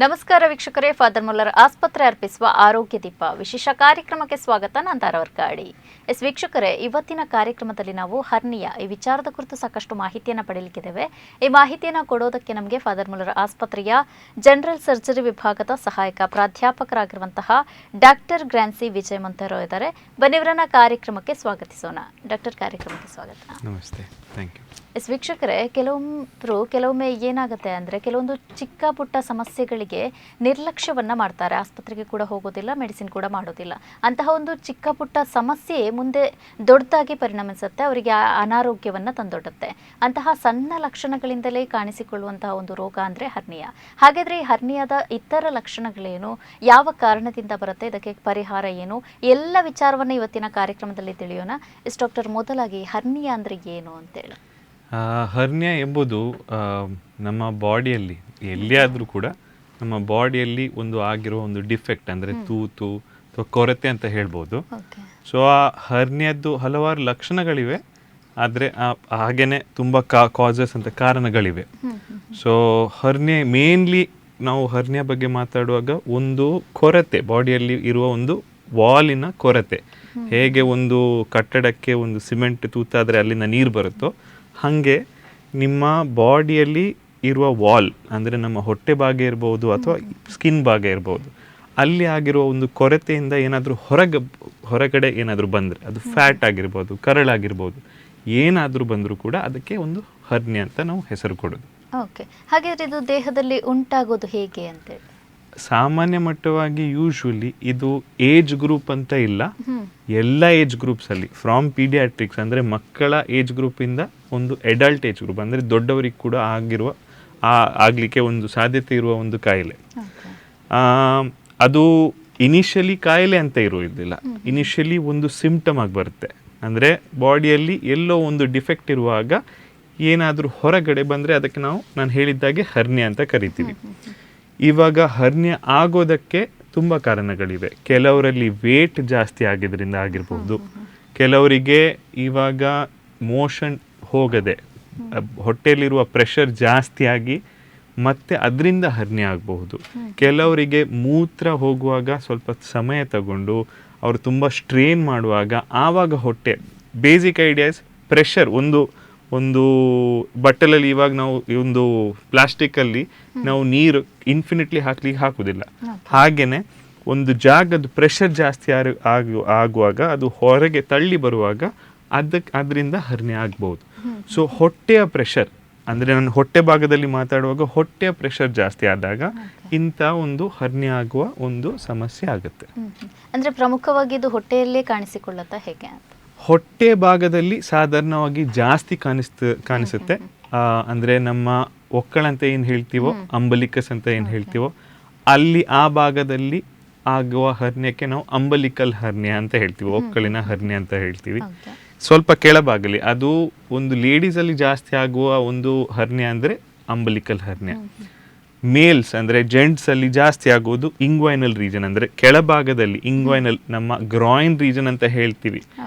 ನಮಸ್ಕಾರ ವೀಕ್ಷಕರೇ, father Muller ಆಸ್ಪತ್ರೆ ಅರ್ಪಿಸುವ ಆರೋಗ್ಯ ದೀಪ ವಿಶೇಷ ಕಾರ್ಯಕ್ರಮಕ್ಕೆ ಸ್ವಾಗತ. ನಾನು ತಾರವರ್ಕಾಡಿ. ವೀಕ್ಷಕರೇ, ಇವತ್ತಿನ ಕಾರ್ಯಕ್ರಮದಲ್ಲಿ ನಾವು ಹರ್ನಿಯಾ ಈ ವಿಚಾರದ ಕುರಿತು ಸಾಕಷ್ಟು ಮಾಹಿತಿಯನ್ನು ಪಡೆಯಲಿಕ್ಕಿದ್ದೇವೆ. ಈ ಮಾಹಿತಿಯನ್ನು ಕೊಡೋದಕ್ಕೆ ನಮಗೆ ಫಾದರ್ ಮುಲ್ಲರ್ ಆಸ್ಪತ್ರೆಯ ಜನರಲ್ ಸರ್ಜರಿ ವಿಭಾಗದ ಸಹಾಯಕ ಪ್ರಾಧ್ಯಾಪಕರಾಗಿರುವಂತಹ ಡಾಕ್ಟರ್ ಗ್ರಾನ್ಸಿ ವಿಜಯ್ ಮೊಂತೆರೊ ಇದ್ದಾರೆ. ಬನ್ನಿವರನ್ನ ಕಾರ್ಯಕ್ರಮಕ್ಕೆ ಸ್ವಾಗತಿಸೋಣ. ಡಾಕ್ಟರ್, ಕಾರ್ಯಕ್ರಮಕ್ಕೆ ಸ್ವಾಗತ. ನಮಸ್ತೆ, ಥ್ಯಾಂಕ್ ಯು. ವೀಕ್ಷಕರೇ, ಕೆಲವೊಮ್ಮೆ ಏನಾಗುತ್ತೆ ಅಂದರೆ ಕೆಲವೊಂದು ಚಿಕ್ಕ ಪುಟ್ಟ ಸಮಸ್ಯೆಗಳಿಗೆ ನಿರ್ಲಕ್ಷ್ಯವನ್ನು ಮಾಡ್ತಾರೆ. ಆಸ್ಪತ್ರೆಗೆ ಕೂಡ ಹೋಗೋದಿಲ್ಲ, ಮೆಡಿಸಿನ್ ಕೂಡ ಮಾಡೋದಿಲ್ಲ. ಅಂತಹ ಒಂದು ಚಿಕ್ಕ ಪುಟ್ಟ ಸಮಸ್ಯೆ ಮುಂದೆ ದೊಡ್ಡದಾಗಿ ಪರಿಣಮಿಸುತ್ತೆ, ಅವರಿಗೆ ಅನಾರೋಗ್ಯವನ್ನು ತಂದೊಡ್ಡುತ್ತೆ. ಅಂತಹ ಸಣ್ಣ ಲಕ್ಷಣಗಳಿಂದಲೇ ಕಾಣಿಸಿಕೊಳ್ಳುವಂತಹ ಒಂದು ರೋಗ ಅಂದರೆ ಹರ್ನಿಯಾ. ಹಾಗಾದರೆ ಈ ಹರ್ನಿಯಾದ ಇತರ ಲಕ್ಷಣಗಳೇನು, ಯಾವ ಕಾರಣದಿಂದ ಬರುತ್ತೆ, ಇದಕ್ಕೆ ಪರಿಹಾರ ಏನು, ಎಲ್ಲ ವಿಚಾರವನ್ನು ಇವತ್ತಿನ ಕಾರ್ಯಕ್ರಮದಲ್ಲಿ ತಿಳಿಯೋಣ. ಡಾಕ್ಟರ್, ಮೊದಲಾಗಿ ಹರ್ನಿಯಾ ಅಂದರೆ ಏನು ಅಂತೇಳಿ. ಹರ್ನಿಯಾ ಎಂಬುದು ನಮ್ಮ ಬಾಡಿಯಲ್ಲಿ ಎಲ್ಲಿಯಾದರೂ ಕೂಡ ನಮ್ಮ ಬಾಡಿಯಲ್ಲಿ ಒಂದು ಆಗಿರೋ ಒಂದು ಡಿಫೆಕ್ಟ್, ಅಂದರೆ ತೂತು ಅಥವಾ ಕೊರತೆ ಅಂತ ಹೇಳ್ಬೋದು. ಸೊ ಆ ಹರ್ನಿಯಾದ್ದು ಹಲವಾರು ಲಕ್ಷಣಗಳಿವೆ, ಆದರೆ ಹಾಗೇನೆ ತುಂಬ ಕಾಸಸ್ ಅಂತ ಕಾರಣಗಳಿವೆ. ಸೊ ಹರ್ನಿಯಾ ಮೇನ್ಲಿ ನಾವು ಹರ್ನಿಯಾ ಬಗ್ಗೆ ಮಾತಾಡುವಾಗ ಒಂದು ಕೊರತೆ, ಬಾಡಿಯಲ್ಲಿ ಇರುವ ಒಂದು ವಾಲಿನ ಕೊರತೆ. ಹೇಗೆ ಒಂದು ಕಟ್ಟಡಕ್ಕೆ ಒಂದು ಸಿಮೆಂಟ್ ತೂತಾದರೆ ಅಲ್ಲಿಂದ ನೀರು ಬರುತ್ತೋ ಹಾಗೆ ನಿಮ್ಮ ಬಾಡಿಯಲ್ಲಿ ಇರುವ ವಾಲ್, ಅಂದರೆ ನಮ್ಮ ಹೊಟ್ಟೆ ಭಾಗ ಇರ್ಬೋದು ಅಥವಾ ಸ್ಕಿನ್ ಭಾಗ ಇರ್ಬೋದು, ಅಲ್ಲಿ ಆಗಿರುವ ಒಂದು ಕೊರತೆಯಿಂದ ಏನಾದರೂ ಹೊರಗಡೆ ಏನಾದರೂ ಬಂದರೆ, ಅದು ಫ್ಯಾಟ್ ಆಗಿರ್ಬೋದು, ಕರಳಾಗಿರ್ಬೋದು, ಏನಾದರೂ ಬಂದರೂ ಕೂಡ ಅದಕ್ಕೆ ಒಂದು ಹರ್ನಿಯಾ ಅಂತ ನಾವು ಹೆಸರು ಕೊಡೋದು. ಓಕೆ, ಹಾಗಾದರೆ ಇದು ದೇಹದಲ್ಲಿ ಉಂಟಾಗೋದು ಹೇಗೆ ಅಂತೇಳಿ? ಸಾಮಾನ್ಯ ಮಟ್ಟವಾಗಿ ಯೂಶ್ವಲಿ ಇದು ಏಜ್ ಗ್ರೂಪ್ ಅಂತ ಇಲ್ಲ, ಎಲ್ಲ ಏಜ್ ಗ್ರೂಪ್ಸಲ್ಲಿ, ಫ್ರಾಮ್ ಪೀಡಿಯಾಟ್ರಿಕ್ಸ್ ಅಂದರೆ ಮಕ್ಕಳ ಏಜ್ ಗ್ರೂಪಿಂದ ಒಂದು ಅಡಲ್ಟ್ ಏಜ್ ಗ್ರೂಪ್ ಅಂದರೆ ದೊಡ್ಡವರಿಗೆ ಕೂಡ ಆಗಲಿಕ್ಕೆ ಒಂದು ಸಾಧ್ಯತೆ ಇರುವ ಒಂದು ಕಾಯಿಲೆ. ಅದು ಇನಿಷಿಯಲಿ ಕಾಯಿಲೆ ಅಂತ ಇರುವುದಿಲ್ಲ, ಇನಿಷಿಯಲಿ ಒಂದು ಸಿಂಪ್ಟಮ್ ಆಗಿ ಬರುತ್ತೆ. ಅಂದರೆ ಬಾಡಿಯಲ್ಲಿ ಎಲ್ಲೋ ಒಂದು ಡಿಫೆಕ್ಟ್ ಇರುವಾಗ ಏನಾದರೂ ಹೊರಗಡೆ ಬಂದರೆ ಅದಕ್ಕೆ ನಾನು ಹೇಳಿದ್ದಾಗೆ ಹರ್ನಿಯಾ ಅಂತ ಕರಿತೀವಿ. ಇವಾಗ ಹರ್ನಿಯಾ ಆಗೋದಕ್ಕೆ ತುಂಬ ಕಾರಣಗಳಿವೆ. ಕೆಲವರಲ್ಲಿ ವೇಟ್ ಜಾಸ್ತಿ ಆಗಿದ್ದರಿಂದ ಆಗಿರ್ಬೋದು, ಕೆಲವರಿಗೆ ಇವಾಗ ಮೋಷನ್ ಹೋಗದೆ ಹೊಟ್ಟೆಯಲ್ಲಿರುವ ಪ್ರೆಷರ್ ಜಾಸ್ತಿ ಆಗಿ ಮತ್ತೆ ಅದರಿಂದ ಹರ್ನಿಯಾ ಆಗಬಹುದು. ಕೆಲವರಿಗೆ ಮೂತ್ರ ಹೋಗುವಾಗ ಸ್ವಲ್ಪ ಸಮಯ ತಗೊಂಡು ಅವರು ತುಂಬ ಸ್ಟ್ರೇನ್ ಮಾಡುವಾಗ ಆವಾಗ ಹೊಟ್ಟೆ, ಬೇಸಿಕ್ ಐಡಿಯಾಸ್ ಪ್ರೆಷರ್, ಒಂದು ಬಟ್ಟಲಲ್ಲಿ ಇವಾಗ ನಾವು ಒಂದು ಪ್ಲಾಸ್ಟಿಕ್ಕಲ್ಲಿ ನಾವು ನೀರು ಇನ್ಫಿನಿಟ್ಲಿ ಹಾಕುವುದಿಲ್ಲ, ಹಾಗೆಯೇ ಒಂದು ಜಾಗದ ಪ್ರೆಷರ್ ಜಾಸ್ತಿ ಆಗುವಾಗ ಅದು ಹೊರಗೆ ತಳ್ಳಿ ಬರುವಾಗ ಅದರಿಂದ ಹರ್ನಿಯಾ ಆಗ್ಬೋದು. ಸೊ ಹೊಟ್ಟೆಯ ಪ್ರೆಷರ್, ಅಂದರೆ ನಾನು ಹೊಟ್ಟೆ ಭಾಗದಲ್ಲಿ ಮಾತಾಡುವಾಗ ಹೊಟ್ಟೆಯ ಪ್ರೆಷರ್ ಜಾಸ್ತಿ ಆದಾಗ ಇಂಥ ಒಂದು ಹರ್ನಿಯಾ ಆಗುವ ಒಂದು ಸಮಸ್ಯೆ ಆಗುತ್ತೆ. ಅಂದರೆ ಪ್ರಮುಖವಾಗಿ ಇದು ಹೊಟ್ಟೆಯಲ್ಲೇ ಕಾಣಿಸಿಕೊಳ್ಳುತ್ತಾ ಹೇಗೆ ಅಂತ? ಹೊಟ್ಟೆ ಭಾಗದಲ್ಲಿ ಸಾಧಾರಣವಾಗಿ ಜಾಸ್ತಿ ಕಾಣಿಸುತ್ತೆ. ಅಂದರೆ ನಮ್ಮ ಒಕ್ಕಳಂತ ಏನು ಹೇಳ್ತೀವೋ, ಅಂಬಲಿಕಸ್ ಅಂತ ಏನು ಹೇಳ್ತೀವೋ, ಅಲ್ಲಿ ಆ ಭಾಗದಲ್ಲಿ ಆಗುವ ಹರ್ನಿಯಕ್ಕೆ ನಾವು ಅಂಬಲಿಕಲ್ ಹರ್ನಿಯಾ ಅಂತ ಹೇಳ್ತೀವಿ, ಒಕ್ಕಳಿನ ಹರ್ನಿಯಾ ಅಂತ ಹೇಳ್ತೀವಿ. ಸ್ವಲ್ಪ ಕೆಳಭಾಗಲಿ ಅದು ಒಂದು ಲೇಡೀಸಲ್ಲಿ ಜಾಸ್ತಿ ಆಗುವ ಒಂದು ಹರ್ನಿಯಾ ಅಂದರೆ ಅಂಬಲಿಕಲ್ ಹರ್ನಿಯಾ. ಮೇಲ್ಸ್ ಅಂದರೆ ಜೆಂಟ್ಸ್ ಅಲ್ಲಿ ಜಾಸ್ತಿ ಆಗೋದು ಇಂಗ್ವೈನಲ್ ರೀಜನ್, ಅಂದರೆ ಕೆಳಭಾಗದಲ್ಲಿ ಇಂಗ್ವೈನಲ್, ನಮ್ಮ ಗ್ರಾಯಿನ್ ರೀಜನ್ ಅಂತ ಹೇಳ್ತೀವಿ,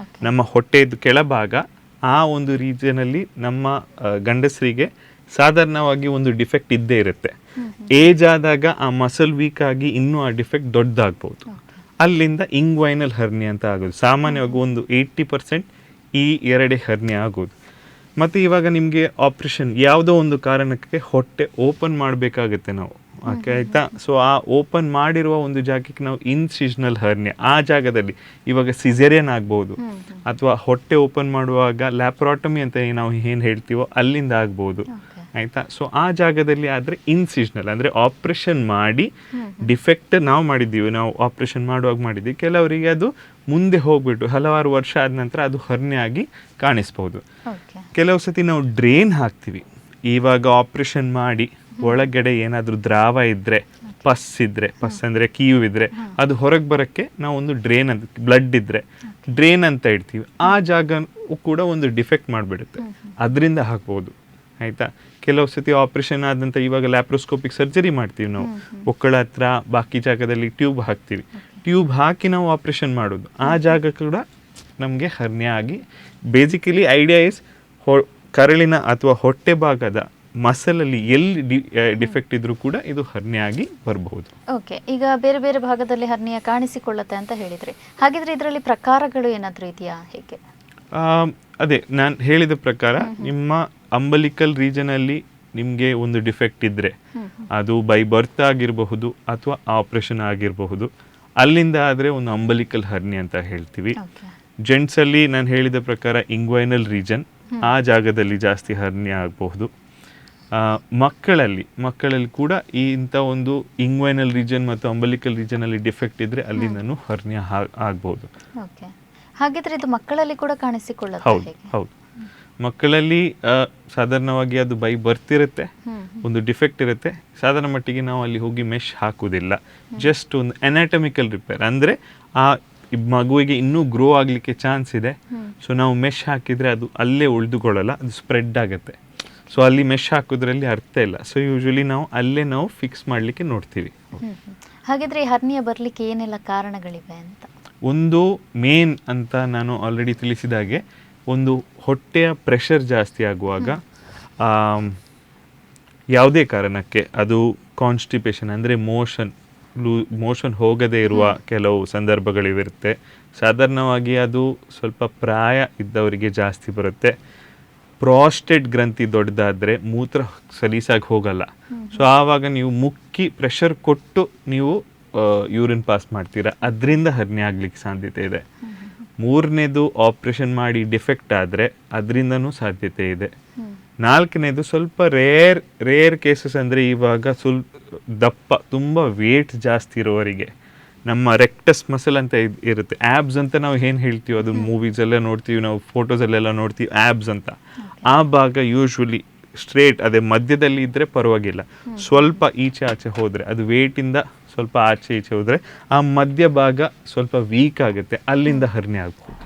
ನಮ್ಮ ಹೊಟ್ಟೆದು ಕೆಳಭಾಗ. ಆ ಒಂದು ರೀಜನಲ್ಲಿ ನಮ್ಮ ಗಂಡಸರಿಗೆ ಸಾಧಾರಣವಾಗಿ ಒಂದು ಡಿಫೆಕ್ಟ್ ಇದ್ದೇ ಇರುತ್ತೆ. ಏಜ್ ಆದಾಗ ಆ ಮಸಲ್ ವೀಕ್ ಆಗಿ ಇನ್ನೂ ಆ ಡಿಫೆಕ್ಟ್ ದೊಡ್ಡದಾಗ್ಬೋದು, ಅಲ್ಲಿಂದ ಇಂಗ್ವೈನಲ್ ಹರ್ನಿಯಾ ಅಂತ ಆಗೋದು. ಸಾಮಾನ್ಯವಾಗಿ ಒಂದು 80% ಈ ಎರಡೇ ಹರ್ನಿಯಾ ಆಗೋದು. ಮತ್ತು ಇವಾಗ ನಿಮಗೆ ಆಪ್ರೇಷನ್, ಯಾವುದೋ ಒಂದು ಕಾರಣಕ್ಕೆ ಹೊಟ್ಟೆ ಓಪನ್ ಮಾಡಬೇಕಾಗುತ್ತೆ ನಾವು, ಆಯ್ತಾ. ಸೊ ಆ ಓಪನ್ ಮಾಡಿರುವ ಒಂದು ಜಾಗಕ್ಕೆ ನಾವು ಇನ್ಸಿಷನಲ್ ಹರ್ನಿಯಾ, ಆ ಜಾಗದಲ್ಲಿ ಇವಾಗ ಸಿಸೇರಿಯನ್ ಆಗ್ಬೋದು, ಅಥವಾ ಹೊಟ್ಟೆ ಓಪನ್ ಮಾಡುವಾಗ ಲ್ಯಾಪ್ರಾಟಮಿ ಅಂತ ನಾವು ಏನು ಹೇಳ್ತೀವೋ ಅಲ್ಲಿಂದ ಆಗ್ಬೋದು, ಆಯಿತಾ. ಸೊ ಆ ಜಾಗದಲ್ಲಿ ಆದರೆ ಇನ್ಸಿಷನಲ್, ಅಂದರೆ ಆಪ್ರೇಷನ್ ಮಾಡಿ ಡಿಫೆಕ್ಟ್ ನಾವು ಮಾಡಿದ್ದೀವಿ, ನಾವು ಆಪ್ರೇಷನ್ ಮಾಡುವಾಗ ಮಾಡಿದ್ದೀವಿ. ಕೆಲವರಿಗೆ ಅದು ಮುಂದೆ ಹೋಗ್ಬಿಟ್ಟು ಹಲವಾರು ವರ್ಷ ಆದ ನಂತರ ಅದು ಹರ್ನಿಯಾ ಆಗಿ ಕಾಣಿಸ್ಬೋದು. ಕೆಲವು ಸತಿ ನಾವು ಡ್ರೇನ್ ಹಾಕ್ತೀವಿ, ಇವಾಗ ಆಪ್ರೇಷನ್ ಮಾಡಿ ಒಳಗಡೆ ಏನಾದರೂ ದ್ರಾವ ಇದ್ದರೆ, ಪಸ್ ಅಂದರೆ ಕೀವು ಇದ್ದರೆ ಅದು ಹೊರಗೆ ಬರೋಕ್ಕೆ ನಾವು ಒಂದು ಡ್ರೇನ್ ಅಂತ, ಬ್ಲಡ್ ಇದ್ದರೆ ಡ್ರೇನ್ ಅಂತ ಇಡ್ತೀವಿ. ಆ ಜಾಗ ಕೂಡ ಒಂದು ಡಿಫೆಕ್ಟ್ ಮಾಡಿಬಿಡುತ್ತೆ, ಅದರಿಂದ ಹಾಕ್ಬೋದು, ಆಯಿತಾ. ಕೆಲವು ಸತಿ ಆಪ್ರೇಷನ್ ಆದಂಥ ಇವಾಗ ಲ್ಯಾಪ್ರೋಸ್ಕೋಪಿಕ್ ಸರ್ಜರಿ ಮಾಡ್ತೀವಿ ನಾವು, ಒಕ್ಕಳ ಹತ್ರ ಬಾಕಿ ಜಾಗದಲ್ಲಿ ಟ್ಯೂಬ್ ಹಾಕ್ತೀವಿ, ಟ್ಯೂಬ್ ಹಾಕಿ ನಾವು ಆಪ್ರೇಷನ್ ಮಾಡೋದು, ಆ ಜಾಗ ಕೂಡ ನಮಗೆ ಹರ್ನಿಯಾ ಆಗಿ. ಬೇಸಿಕಲಿ ಐಡಿಯಾ ಇಸ್ ಕರಳಿನ ಅಥವಾ ಹೊಟ್ಟೆ ಭಾಗದ ಮಸಲಲ್ಲಿ ಎಲ್ಲಿ ಡಿಫೆಕ್ಟ್ ಇದ್ರೂ ಕೂಡ ಇದು ಹರ್ನಿಯಾ ಆಗಿ ಬರಬಹುದು. ಓಕೆ, ಈಗ ಬೇರೆ ಬೇರೆ ಭಾಗದಲ್ಲಿ ಹರ್ನಿಯಾ ಕಾಣಿಸಿಕೊಳ್ಳುತ್ತೆ ಅಂತ ಹೇಳಿದ್ರಿ. ಹಾಗಿದ್ರೆ ಇದರಲ್ಲಿ ಪ್ರಕಾರಗಳು ಏನಾದರೂ ಇದೆಯಾ, ಹೇಗೆ? ಅದೇ ನಾನು ಹೇಳಿದ ಪ್ರಕಾರ ನಿಮ್ಮ ಅಂಬಲಿಕಲ್ ರೀಜನಲ್ಲಿ ನಿಮಗೆ ಒಂದು ಡಿಫೆಕ್ಟ್ ಇದ್ದರೆ ಅದು ಬೈ ಬರ್ತ್ ಆಗಿರಬಹುದು ಅಥವಾ ಆಪ್ರೇಷನ್ ಆಗಿರಬಹುದು. ಅಲ್ಲಿಂದ ಆದರೆ ಒಂದು ಅಂಬಲಿಕಲ್ ಹರ್ನಿ ಅಂತ ಹೇಳ್ತೀವಿ. ಜೆಂಟ್ಸಲ್ಲಿ ನಾನು ಹೇಳಿದ ಪ್ರಕಾರ ಇಂಗ್ವೈನಲ್ ರೀಜನ್, ಆ ಜಾಗದಲ್ಲಿ ಜಾಸ್ತಿ ಹರ್ನಿ ಆಗಬಹುದು. ಮಕ್ಕಳಲ್ಲಿ ಕೂಡ ಇಂಥ ಒಂದು ಇಂಗ್ವೈನಲ್ ರೀಜನ್ ಮತ್ತು ಅಂಬಲಿಕಲ್ ರೀಜನಲ್ಲಿ ಡಿಫೆಕ್ಟ್ ಇದ್ದರೆ ಅಲ್ಲಿಂದನೂ ಹರ್ನಿಯಾ ಆಗ್ಬೋದು. ಹಾಗಿದ್ರೆ ಇದು ಮಕ್ಕಳಲ್ಲಿ ಕೂಡ ಕಾಣಿಸಿಕೊಳ್ಳುತ್ತೆ? ಹೌದು. ಮಕ್ಕಳಲ್ಲಿ ಸಾಧಾರಣವಾಗಿ ಅದು ಬೈ ಬರ್ತಿರುತ್ತೆ, ಒಂದು ಡಿಫೆಕ್ಟ್ ಇರುತ್ತೆ. ಸಾಧಾರಣ ಮಟ್ಟಿಗೆ ನಾವು ಅಲ್ಲಿ ಹೋಗಿ ಮೆಶ್ ಹಾಕುವುದಿಲ್ಲ, ಜಸ್ಟ್ ಒಂದು ಅನಾಟಮಿಕಲ್ ರಿಪೇರ್. ಅಂದರೆ ಆ ಮಗುವಿಗೆ ಇನ್ನೂ ಗ್ರೋ ಆಗಲಿಕ್ಕೆ ಚಾನ್ಸ್ ಇದೆ, ಸೊ ನಾವು ಮೆಶ್ ಹಾಕಿದರೆ ಅದು ಅಲ್ಲೇ ಉಳಿದುಕೊಳ್ಳಲ್ಲ, ಅದು ಸ್ಪ್ರೆಡ್ ಆಗುತ್ತೆ. ಸೊ ಅಲ್ಲಿ ಮೆಶ್ ಹಾಕೋದ್ರಲ್ಲಿ ಅರ್ಥ ಇಲ್ಲ. ಸೊ ಯೂಶ್ವಲಿ ಅಲ್ಲೇ ನಾವು ಫಿಕ್ಸ್ ಮಾಡಲಿಕ್ಕೆ ನೋಡ್ತೀವಿ. ಹಾಗಿದ್ರೆ ಈ ಹರ್ನಿಯಾ ಬರಲಿಕ್ಕೆ ಏನೆಲ್ಲ ಕಾರಣಗಳಿವೆ ಅಂತ? ಒಂದು ಮೇನ್ ಅಂತ ನಾನು ಆಲ್ರೆಡಿ ತಿಳಿಸಿದಾಗೆ, ಒಂದು ಹೊಟ್ಟೆಯ ಪ್ರೆಷರ್ ಜಾಸ್ತಿ ಆಗುವಾಗ, ಯಾವುದೇ ಕಾರಣಕ್ಕೆ ಅದು ಕಾನ್ಸ್ಟಿಪೇಷನ್ ಅಂದರೆ ಮೋಷನ್ ಹೋಗದೇ ಇರುವ ಕೆಲವು ಸಂದರ್ಭಗಳಿರುತ್ತೆ. ಸಾಧಾರಣವಾಗಿ ಅದು ಸ್ವಲ್ಪ ಪ್ರಾಯ ಇದ್ದವರಿಗೆ ಜಾಸ್ತಿ ಬರುತ್ತೆ. ಪ್ರಾಸ್ಟೇಟ್ ಗ್ರಂಥಿ ದೊಡ್ಡದಾದರೆ ಮೂತ್ರ ಸಲೀಸಾಗಿ ಹೋಗಲ್ಲ. ಸೊ ಆವಾಗ ನೀವು ಮುಕ್ಕಿ ಪ್ರೆಷರ್ ಕೊಟ್ಟು ನೀವು ಯೂರಿನ್ ಪಾಸ್ ಮಾಡ್ತೀರಾ, ಅದರಿಂದ ಹರ್ನಿಯಾ ಆಗಲಿಕ್ಕೆ ಸಾಧ್ಯತೆ ಇದೆ. ಮೂರನೇದು ಆಪ್ರೇಷನ್ ಮಾಡಿ ಡಿಫೆಕ್ಟ್ ಆದರೆ ಅದರಿಂದನೂ ಸಾಧ್ಯತೆ ಇದೆ. ನಾಲ್ಕನೇದು ಸ್ವಲ್ಪ ರೇರ್ ಕೇಸಸ್ ಅಂದರೆ ಇವಾಗ ದಪ್ಪ ತುಂಬ ವೇಟ್ ಜಾಸ್ತಿ ಇರೋವರಿಗೆ ನಮ್ಮ ರೆಕ್ಟಸ್ ಮಸಲ್ ಅಂತ ಇರುತ್ತೆ, ಆ್ಯಬ್ಸ್ ಅಂತ ನಾವು ಏನು ಹೇಳ್ತೀವಿ, ಅದು ಮೂವೀಸೆಲ್ಲ ನೋಡ್ತೀವಿ, ನಾವು ಫೋಟೋಸಲ್ಲೆಲ್ಲ ನೋಡ್ತೀವಿ ಆ್ಯಬ್ಸ್ ಅಂತ. ಆ ಭಾಗ ಯೂಶ್ವಲಿ ಸ್ಟ್ರೇಟ್ ಅದೇ ಮಧ್ಯದಲ್ಲಿ ಇದ್ದರೆ ಪರವಾಗಿಲ್ಲ. ಸ್ವಲ್ಪ ಈಚೆ ಆಚೆ ಹೋದರೆ, ಅದು ವೇಟಿಂದ ಸ್ವಲ್ಪ ಆಚೆ ಈಚೆ ಹೋದರೆ ಆ ಮಧ್ಯ ಭಾಗ ಸ್ವಲ್ಪ ವೀಕ್ ಆಗುತ್ತೆ, ಅಲ್ಲಿಂದ ಹರ್ನಿಯಾ ಆಗ್ಬೋದು.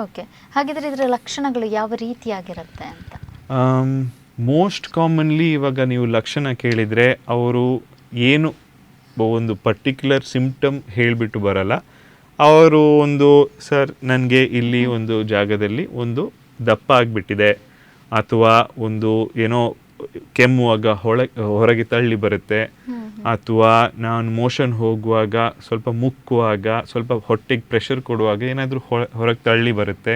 ಓಕೆ, ಹಾಗಿದ್ರೆ ಇದರ ಲಕ್ಷಣಗಳು ಯಾವ ರೀತಿಯಾಗಿರುತ್ತೆ ಅಂತ? ಮೋಸ್ಟ್ ಕಾಮನ್ಲಿ ಇವಾಗ ನೀವು ಲಕ್ಷಣ ಕೇಳಿದರೆ ಅವರು ಏನು ಒಂದು ಪರ್ಟಿಕ್ಯುಲರ್ ಸಿಂಪ್ಟಮ್ ಹೇಳಿಬಿಟ್ಟು ಬರಲ್ಲ. ಅವರು ಸರ್ ನನಗೆ ಇಲ್ಲಿ ಒಂದು ಜಾಗದಲ್ಲಿ ಒಂದು ದಪ್ಪ ಆಗಿಬಿಟ್ಟಿದೆ, ಅಥವಾ ಏನೋ ಕೆಮ್ಮುವಾಗ ಹೊರಗೆ ತಳ್ಳಿ ಬರುತ್ತೆ, ಅಥವಾ ನಾನು ಮೋಷನ್ ಹೋಗುವಾಗ ಸ್ವಲ್ಪ ಮುಕ್ಕುವಾಗ ಸ್ವಲ್ಪ ಹೊಟ್ಟೆಗೆ ಪ್ರೆಷರ್ ಕೊಡುವಾಗ ಏನಾದರೂ ಹೊರಗೆ ತಳ್ಳಿ ಬರುತ್ತೆ,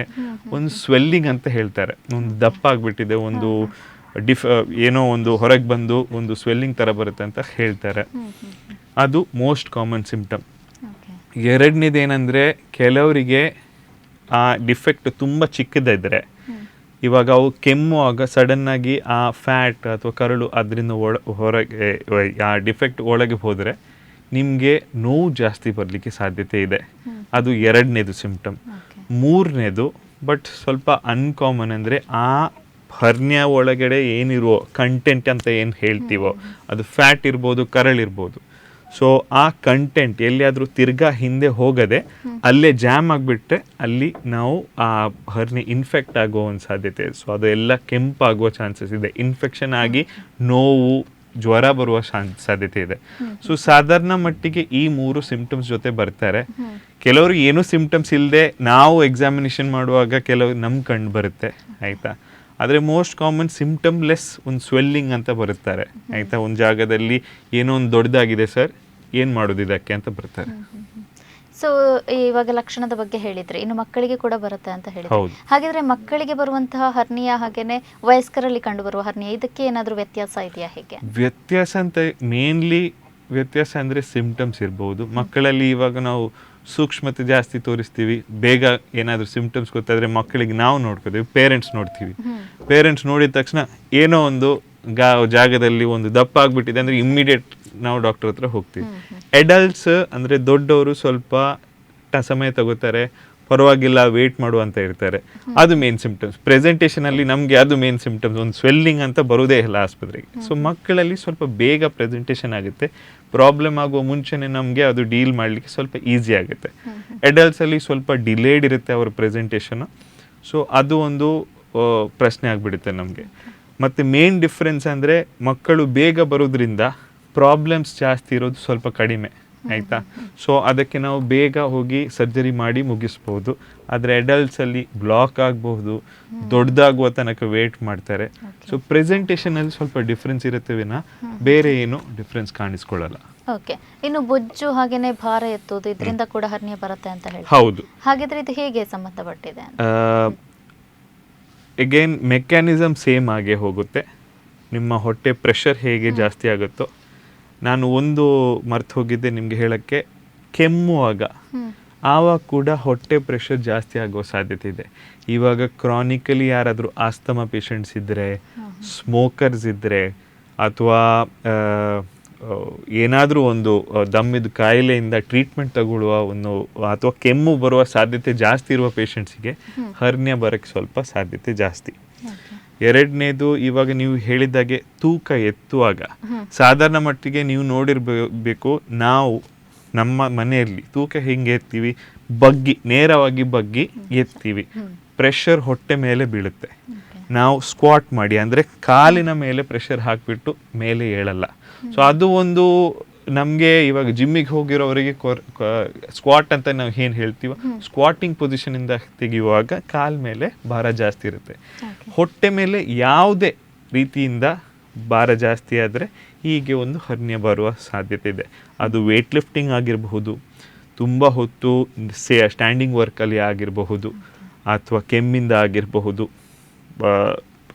ಒಂದು ಸ್ವೆಲ್ಲಿಂಗ್ ಅಂತ ಹೇಳ್ತಾರೆ, ಒಂದು ದಪ್ಪ ಆಗಿಬಿಟ್ಟಿದೆ, ಏನೋ ಒಂದು ಹೊರಗೆ ಬಂದು ಒಂದು ಸ್ವೆಲ್ಲಿಂಗ್ ಥರ ಬರುತ್ತೆ ಅಂತ ಹೇಳ್ತಾರೆ. ಅದು ಮೋಸ್ಟ್ ಕಾಮನ್ ಸಿಂಪ್ಟಮ್. ಎರಡನೇದೇನೆಂದರೆ ಕೆಲವರಿಗೆ ಆ ಡಿಫೆಕ್ಟ್ ತುಂಬ ಚಿಕ್ಕದಿದ್ದರೆ, ಇವಾಗ ಅವು ಕೆಮ್ಮುವಾಗ ಸಡನ್ನಾಗಿ ಆ ಫ್ಯಾಟ್ ಅಥವಾ ಕರಳು ಅದರಿಂದ ಹೊರಗೆ ಆ ಡಿಫೆಕ್ಟ್ ಒಳಗೆ ಹೋದರೆ ನಿಮಗೆ ನೋವು ಜಾಸ್ತಿ ಬರಲಿಕ್ಕೆ ಸಾಧ್ಯತೆ ಇದೆ. ಅದು ಎರಡನೇದು ಸಿಂಪ್ಟಮ್. ಮೂರನೇದು ಬಟ್ ಸ್ವಲ್ಪ ಅನ್ಕಾಮನ್ ಅಂದರೆ ಆ ಹರ್ನಿಯಾ ಒಳಗಡೆ ಏನಿರುವ ಕಂಟೆಂಟ್ ಅಂತ ಏನು ಹೇಳ್ತೀವೋ ಅದು ಫ್ಯಾಟ್ ಇರ್ಬೋದು, ಕರಳಿರ್ಬೋದು. ಸೊ ಆ ಕಂಟೆಂಟ್ ಎಲ್ಲಿಯಾದರೂ ತಿರ್ಗಾ ಹಿಂದೆ ಹೋಗದೆ ಅಲ್ಲೇ ಜಾಮ್ ಆಗಿಬಿಟ್ರೆ ಅಲ್ಲಿ ನಾವು ಆ ಹರ್ನಿ ಇನ್ಫೆಕ್ಟ್ ಆಗೋ ಒಂದು ಸಾಧ್ಯತೆ ಇದೆ. ಸೊ ಅದು ಎಲ್ಲ ಕೆಂಪಾಗುವ ಚಾನ್ಸಸ್ ಇದೆ, ಇನ್ಫೆಕ್ಷನ್ ಆಗಿ ನೋವು ಜ್ವರ ಬರುವ ಸಾಧ್ಯತೆ ಇದೆ. ಸೊ ಸಾಧಾರಣ ಮಟ್ಟಿಗೆ ಈ 3 ಸಿಂಪ್ಟಮ್ಸ್ ಜೊತೆ ಬರ್ತಾರೆ. ಕೆಲವ್ರಿಗೆ ಏನೂ ಸಿಂಪ್ಟಮ್ಸ್ ಇಲ್ಲದೆ ನಾವು ಎಕ್ಸಾಮಿನೇಷನ್ ಮಾಡುವಾಗ ಕೆಲವು ಕಂಡು ಬರುತ್ತೆ, ಆಯಿತಾ. ಆದರೆ ಮೋಸ್ಟ್ ಕಾಮನ್ ಸಿಂಪ್ಟಮ್ ಲೆಸ್ ಒಂದು ಸ್ವೆಲ್ಲಿಂಗ್ ಅಂತ ಬರುತ್ತಾರೆ, ಆಯಿತಾ. ಒಂದು ಜಾಗದಲ್ಲಿ ಏನೋ ಒಂದು ದೊಡ್ಡದಾಗಿದೆ ಸರ್, ಏನು ಮಾಡೋದು ಇದಕ್ಕೆ ಅಂತ ಬರ್ತಾರೆ. ಸೊ ಇವಾಗ ಲಕ್ಷಣದ ಬಗ್ಗೆ ಹೇಳಿದ್ರೆ, ಇನ್ನು ಮಕ್ಕಳಿಗೆ ಕೂಡ ಬರುತ್ತೆ ಅಂತ ಹೇಳಿದ್ರೆ, ಹಾಗಿದ್ರೆ ಮಕ್ಕಳಿಗೆ ಬರುವಂತಹ ಹರ್ನಿಯಾ ಹಾಗೇನೆ ವಯಸ್ಕರಲ್ಲಿ ಕಂಡು ಬರುವ ಹರ್ನಿಯಾ, ಇದಕ್ಕೆ ಏನಾದರೂ ವ್ಯತ್ಯಾಸ ಇದೆಯಾ, ಹೇಗೆ? ವ್ಯತ್ಯಾಸ ಅಂತ ಮೇನ್ಲಿ ವ್ಯತ್ಯಾಸ ಅಂದರೆ ಸಿಂಪ್ಟಮ್ಸ್ ಇರ್ಬೋದು. ಮಕ್ಕಳಲ್ಲಿ ಇವಾಗ ನಾವು ಸೂಕ್ಷ್ಮತೆ ಜಾಸ್ತಿ ತೋರಿಸ್ತೀವಿ, ಬೇಗ ಏನಾದರೂ ಸಿಂಪ್ಟಮ್ಸ್ ಗೊತ್ತಾದರೆ ಮಕ್ಕಳಿಗೆ ನಾವು ನೋಡ್ಕೋತೀವಿ, ಪೇರೆಂಟ್ಸ್ ನೋಡ್ತೀವಿ. ಪೇರೆಂಟ್ಸ್ ನೋಡಿದ ತಕ್ಷಣ ಏನೋ ಒಂದು ಜಾಗದಲ್ಲಿ ಒಂದು ದಪ್ಪ ಆಗಿಬಿಟ್ಟಿದೆ ಅಂದರೆ ಇಮ್ಮಿಡಿಯೇಟ್ ನಾವು ಡಾಕ್ಟರ್ ಹತ್ರ ಹೋಗ್ತೀವಿ. ಅಡಲ್ಟ್ಸ್ ಅಂದರೆ ದೊಡ್ಡವರು ಸ್ವಲ್ಪ ಸಮಯ ತಗೋತಾರೆ, ಪರವಾಗಿಲ್ಲ ವೇಟ್ ಮಾಡುವಂತ ಇರ್ತಾರೆ. ಅದು ಮೇನ್ ಸಿಂಪ್ಟಮ್ಸ್. ಪ್ರೆಸೆಂಟೇಷನಲ್ಲಿ ನಮಗೆ ಅದು ಮೇನ್ ಸಿಂಪ್ಟಮ್ಸ್, ಒಂದು ಸ್ವೆಲ್ಲಿಂಗ್ ಅಂತ ಬರೋದೇ ಇಲ್ಲ ಆಸ್ಪತ್ರೆಗೆ. ಸೊ ಮಕ್ಕಳಲ್ಲಿ ಸ್ವಲ್ಪ ಬೇಗ ಪ್ರೆಸೆಂಟೇಷನ್ ಆಗುತ್ತೆ, ಪ್ರಾಬ್ಲಮ್ ಆಗುವ ಮುಂಚೆನೇ ನಮಗೆ ಅದು ಡೀಲ್ ಮಾಡಲಿಕ್ಕೆ ಸ್ವಲ್ಪ ಈಸಿ ಆಗುತ್ತೆ. ಅಡಲ್ಟ್ಸಲ್ಲಿ ಸ್ವಲ್ಪ ಡಿಲೇಡ್ ಇರುತ್ತೆ ಅವರ ಪ್ರೆಸೆಂಟೇಷನು. ಸೊ ಅದು ಒಂದು ಪ್ರಶ್ನೆ ಆಗಿಬಿಡುತ್ತೆ ನಮಗೆ. ಮತ್ತು ಮೇನ್ ಡಿಫ್ರೆನ್ಸ್ ಅಂದರೆ ಮಕ್ಕಳು ಬೇಗ ಬರೋದ್ರಿಂದ ಪ್ರಾಬ್ಲಮ್ಸ್ ಜಾಸ್ತಿ ಇರೋದು ಸ್ವಲ್ಪ ಕಡಿಮೆ. ಆಯಿತಾ. ಸೊ ಅದಕ್ಕೆ ನಾವು ಬೇಗ ಹೋಗಿ ಸರ್ಜರಿ ಮಾಡಿ ಮುಗಿಸ್ಬೋದು. ಆದರೆ ಅಡಲ್ಟ್ಸಲ್ಲಿ ಬ್ಲಾಕ್ ಆಗಬಹುದು, ದೊಡ್ಡದಾಗುವ ತನಕ ವೇಟ್ ಮಾಡ್ತಾರೆ. ಸೊ ಪ್ರೆಸೆಂಟೇಷನಲ್ಲಿ ಸ್ವಲ್ಪ ಡಿಫ್ರೆನ್ಸ್ ಇರುತ್ತೆ ವಿನ ಬೇರೆ ಏನು ಡಿಫ್ರೆನ್ಸ್ ಕಾಣಿಸ್ಕೊಳ್ಳಲ್ಲ. ಓಕೆ, ಇನ್ನು ಬೊಜ್ಜು ಹಾಗೇನೆ ಭಾರ ಎತ್ತುವುದು ಇದರಿಂದ ಕೂಡ ಹರ್ನಿಯ ಬರುತ್ತೆ ಅಂತ ಹೇಳಿ. ಹೌದು. ಹಾಗಿದ್ರೆ ಇದು ಹೇಗೆ ಸಂಬಂಧಪಟ್ಟಿದೆ? ಎಗೇನ್ ಮೆಕ್ಯಾನಿಸಮ್ ಸೇಮ್ ಆಗೇ ಹೋಗುತ್ತೆ. ನಿಮ್ಮ ಹೊಟ್ಟೆ ಪ್ರೆಷರ್ ಹೇಗೆ ಜಾಸ್ತಿ ಆಗುತ್ತೋ, ನಾನು ಒಂದು ಮರ್ತು ಹೋಗಿದ್ದೆ ನಿಮಗೆ ಹೇಳೋಕ್ಕೆ, ಕೆಮ್ಮುವಾಗ ಆವಾಗ ಕೂಡ ಹೊಟ್ಟೆ ಪ್ರೆಷರ್ ಜಾಸ್ತಿ ಆಗೋ ಸಾಧ್ಯತೆ ಇದೆ. ಇವಾಗ ಕ್ರಾನಿಕಲಿ ಯಾರಾದರೂ ಆಸ್ತಮಾ ಪೇಷಂಟ್ಸ್ ಇದ್ದರೆ, ಸ್ಮೋಕರ್ಸ್ ಇದ್ದರೆ, ಅಥವಾ ಏನಾದರೂ ಒಂದು ದಮ್ಮಿದ ಕಾಯಿಲೆಯಿಂದ ಟ್ರೀಟ್ಮೆಂಟ್ ತಗೊಳ್ಳುವ ಒಂದು ಅಥವಾ ಕೆಮ್ಮು ಬರುವ ಸಾಧ್ಯತೆ ಜಾಸ್ತಿ ಇರುವ ಪೇಷಂಟ್ಸಿಗೆ ಹರ್ನಿಯ ಬರೋಕ್ಕೆ ಸ್ವಲ್ಪ ಸಾಧ್ಯತೆ ಜಾಸ್ತಿ. ಎರಡನೇದು, ಇವಾಗ ನೀವು ಹೇಳಿದಾಗೆ ತೂಕ ಎತ್ತುವಾಗ ಸಾಧಾರಣ ಮಟ್ಟಿಗೆ ನೀವು ನೋಡಿರ್ಬೇಕು, ನಾವು ನಮ್ಮ ಮನೆಯಲ್ಲಿ ತೂಕ ಹೆಂಗೆ ಎತ್ತೀವಿ, ನೇರವಾಗಿ ಬಗ್ಗಿ ಎತ್ತೀವಿ. ಪ್ರೆಷರ್ ಹೊಟ್ಟೆ ಮೇಲೆ ಬೀಳುತ್ತೆ. ನಾವು ಸ್ಕ್ವಾಟ್ ಮಾಡಿ ಅಂದರೆ ಕಾಲಿನ ಮೇಲೆ ಪ್ರೆಷರ್ ಹಾಕಿಬಿಟ್ಟು ಮೇಲೆ ಏಳಲ್ಲ. ಸೊ ಅದು ಒಂದು ನಮಗೆ ಇವಾಗ ಜಿಮ್ಮಿಗೆ ಹೋಗಿರೋವರಿಗೆ ಸ್ಕ್ವಾಟ್ ಅಂತ ನಾವು ಏನು ಹೇಳ್ತೀವೋ, ಸ್ಕ್ವಾಟಿಂಗ್ ಪೊಸಿಷನಿಂದ ತೆಗೆಯುವಾಗ ಕಾಲ ಮೇಲೆ ಭಾರ ಜಾಸ್ತಿ ಇರುತ್ತೆ. ಹೊಟ್ಟೆ ಮೇಲೆ ಯಾವುದೇ ರೀತಿಯಿಂದ ಭಾರ ಜಾಸ್ತಿ ಆದರೆ ಹೀಗೆ ಒಂದು ಹರ್ನಿಯ ಬರುವ ಸಾಧ್ಯತೆ ಇದೆ. ಅದು ವೇಟ್ ಲಿಫ್ಟಿಂಗ್ ಆಗಿರಬಹುದು, ತುಂಬ ಹೊತ್ತು ಸ್ಟ್ಯಾಂಡಿಂಗ್ ವರ್ಕಲ್ಲಿ ಆಗಿರಬಹುದು, ಅಥವಾ ಕೆಮ್ಮಿಂದ ಆಗಿರಬಹುದು,